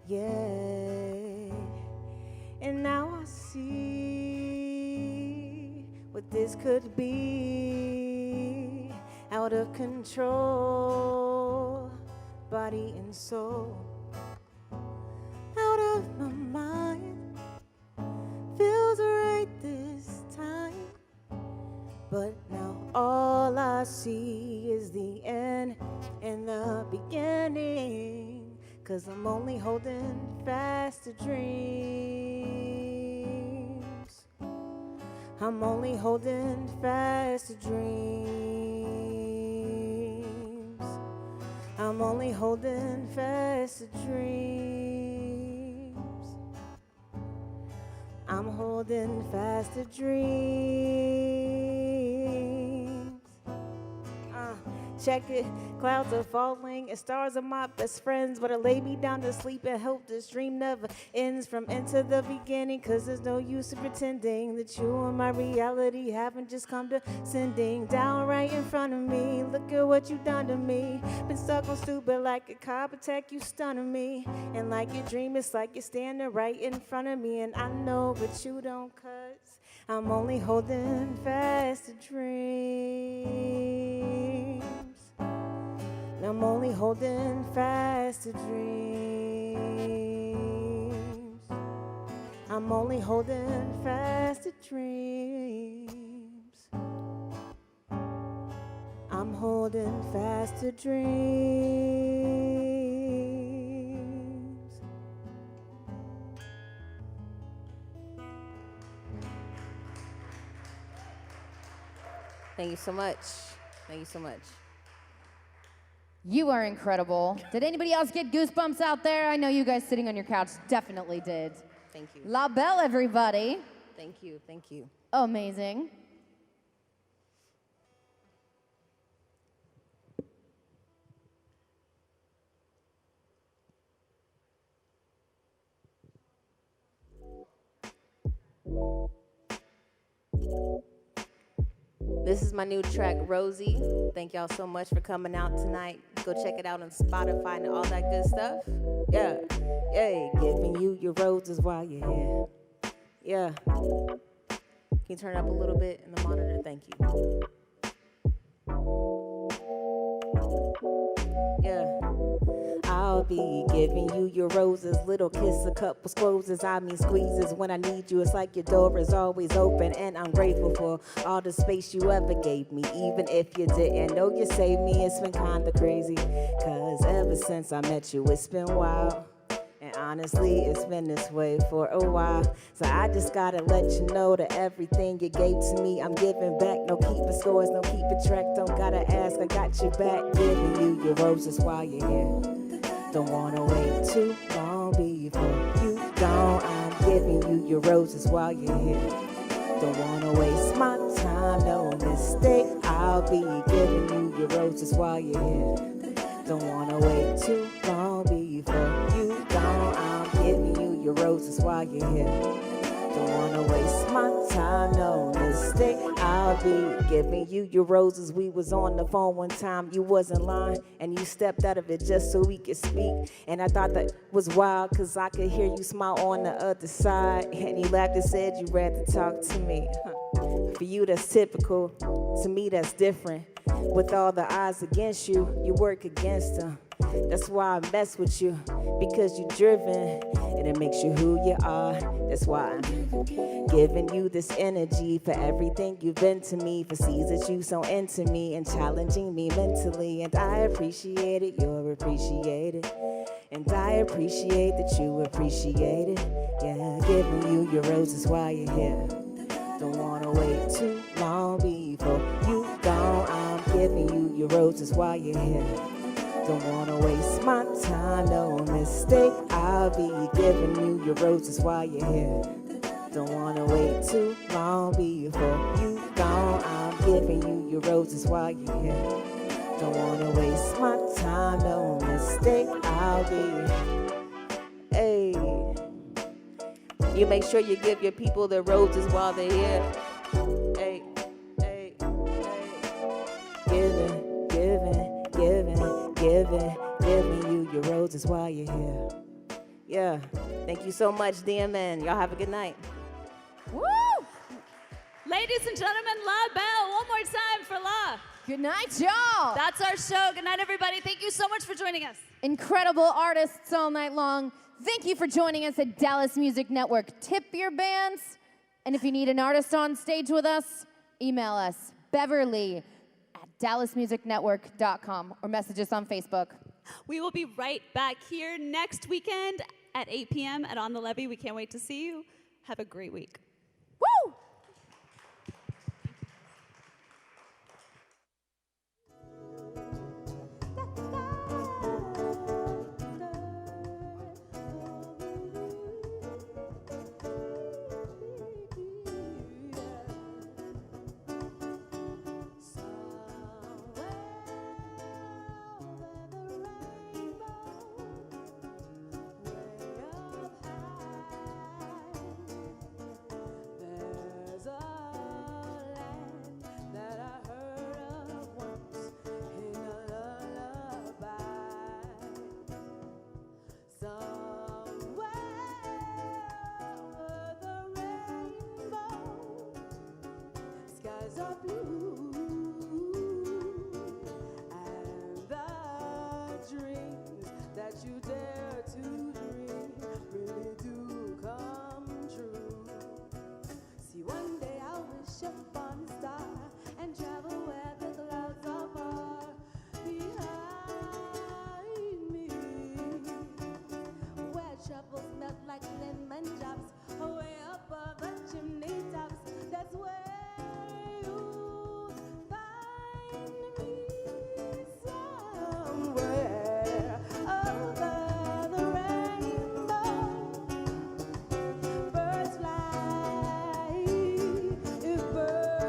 Yeah, and now I see what this could be. Out of control, body and soul. Out of my mind, feels right this time. But now all I see is the end and the beginning. 'Cause I'm only holding fast to dreams. I'm only holding fast to dreams. I'm only holding fast to dreams. I'm holding fast to dreams. Check it, clouds are falling and stars are my best friends, but I lay me down to sleep and hope this dream never ends from end to the beginning. 'Cause there's no use in pretending that you and my reality haven't just come to sending down right in front of me. Look at what you done to me. Been stuck on stupid like a cop attack, you stunning me. And like your dream, it's like you're standing right in front of me. And I know, but you don't, 'cause I'm only holding fast to dreams. I'm only holding fast to dreams. I'm only holding fast to dreams. I'm holding fast to dreams. Thank you so much. Thank you so much. You are incredible. Did anybody else get goosebumps out there? I know you guys sitting on your couch definitely did. Thank you. La Belle, everybody. Thank you. Thank you. Amazing. This is my new track, Rosie. Thank y'all so much for coming out tonight. Go check it out on Spotify and all that good stuff. Yeah, yeah, giving you your roses while you're here. Yeah. Can you turn it up a little bit in the monitor? Thank you. Yeah. I'll be giving you your roses, little kiss, a couple squeezes, I mean squeezes. When I need you, it's like your door is always open, and I'm grateful for all the space you ever gave me. Even if you didn't know you saved me, it's been kinda crazy, 'cause ever since I met you, it's been wild. And honestly, it's been this way for a while. So I just gotta let you know that everything you gave to me, I'm giving back. No keeping scores, no keeping track. Don't gotta ask, I got your back. Giving you your roses while you're here. Don't wanna wait too long before you gone. I'm giving you your roses while you're here. Don't wanna waste my time, no mistake. I'll be giving you your roses while you're here. Don't wanna wait too long before you gone. I'm giving you your roses while you're here. Don't wanna waste my time, no mistake. I'll be giving you your roses. We was on the phone one time, you wasn't lying, and you stepped out of it just so we could speak. And I thought that was wild, 'cause I could hear you smile on the other side. And you laughed and said you'd rather talk to me. For you, that's typical. To me, that's different. With all the odds against you, you work against them. That's why I mess with you, because you're driven and it makes you who you are. That's why I'm giving you this energy for everything you've been to me, for seeds that you sown into me and challenging me mentally. And I appreciate it, you're appreciated. And I appreciate that you appreciate it. Yeah, giving you your roses while you're here. Don't wanna wait too long before you gone. I'm giving you your roses while you're here. Don't wanna waste my time, no mistake. I'll be giving you your roses while you're here. Don't wanna wait too long before you gone. I'm giving you your roses while you're here. Don't wanna waste my time, no mistake. I'll be. Hey, you make sure you give your people the roses while they're here. Hey, hey, hey. Giving you your roses while you're here. Yeah. Thank you so much, DMN. Y'all have a good night. Woo! Ladies and gentlemen, La Belle. One more time for La. Good night, y'all. That's our show. Good night, everybody. Thank you so much for joining us. Incredible artists all night long. Thank you for joining us at Dallas Music Network. Tip your bands. And if you need an artist on stage with us, email us, beverly@dallasmusicnetwork.com, or message us on Facebook. We will be right back here next weekend at 8 p.m. at On the Levee. We can't wait to see you. Have a great week. Woo! You dare to dream really do come true. See, one day I'll wish upon a star and travel where the clouds are far behind me, where trouble smells like lemon drops, way above the chimney tops. That's where you'll find me, somewhere over the rainbow. Birds fly, if birds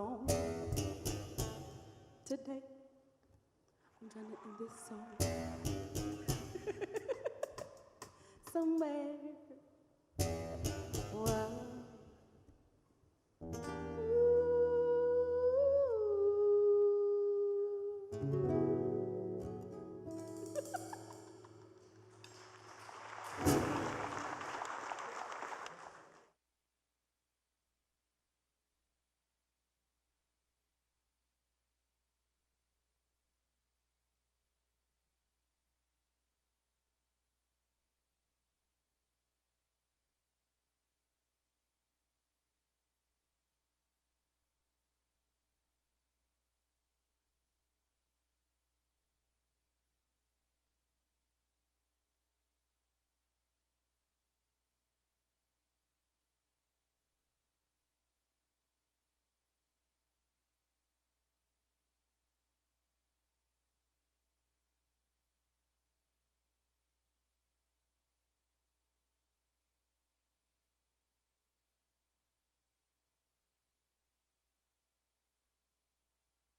song. Today, I'm done it in this song. Somewhere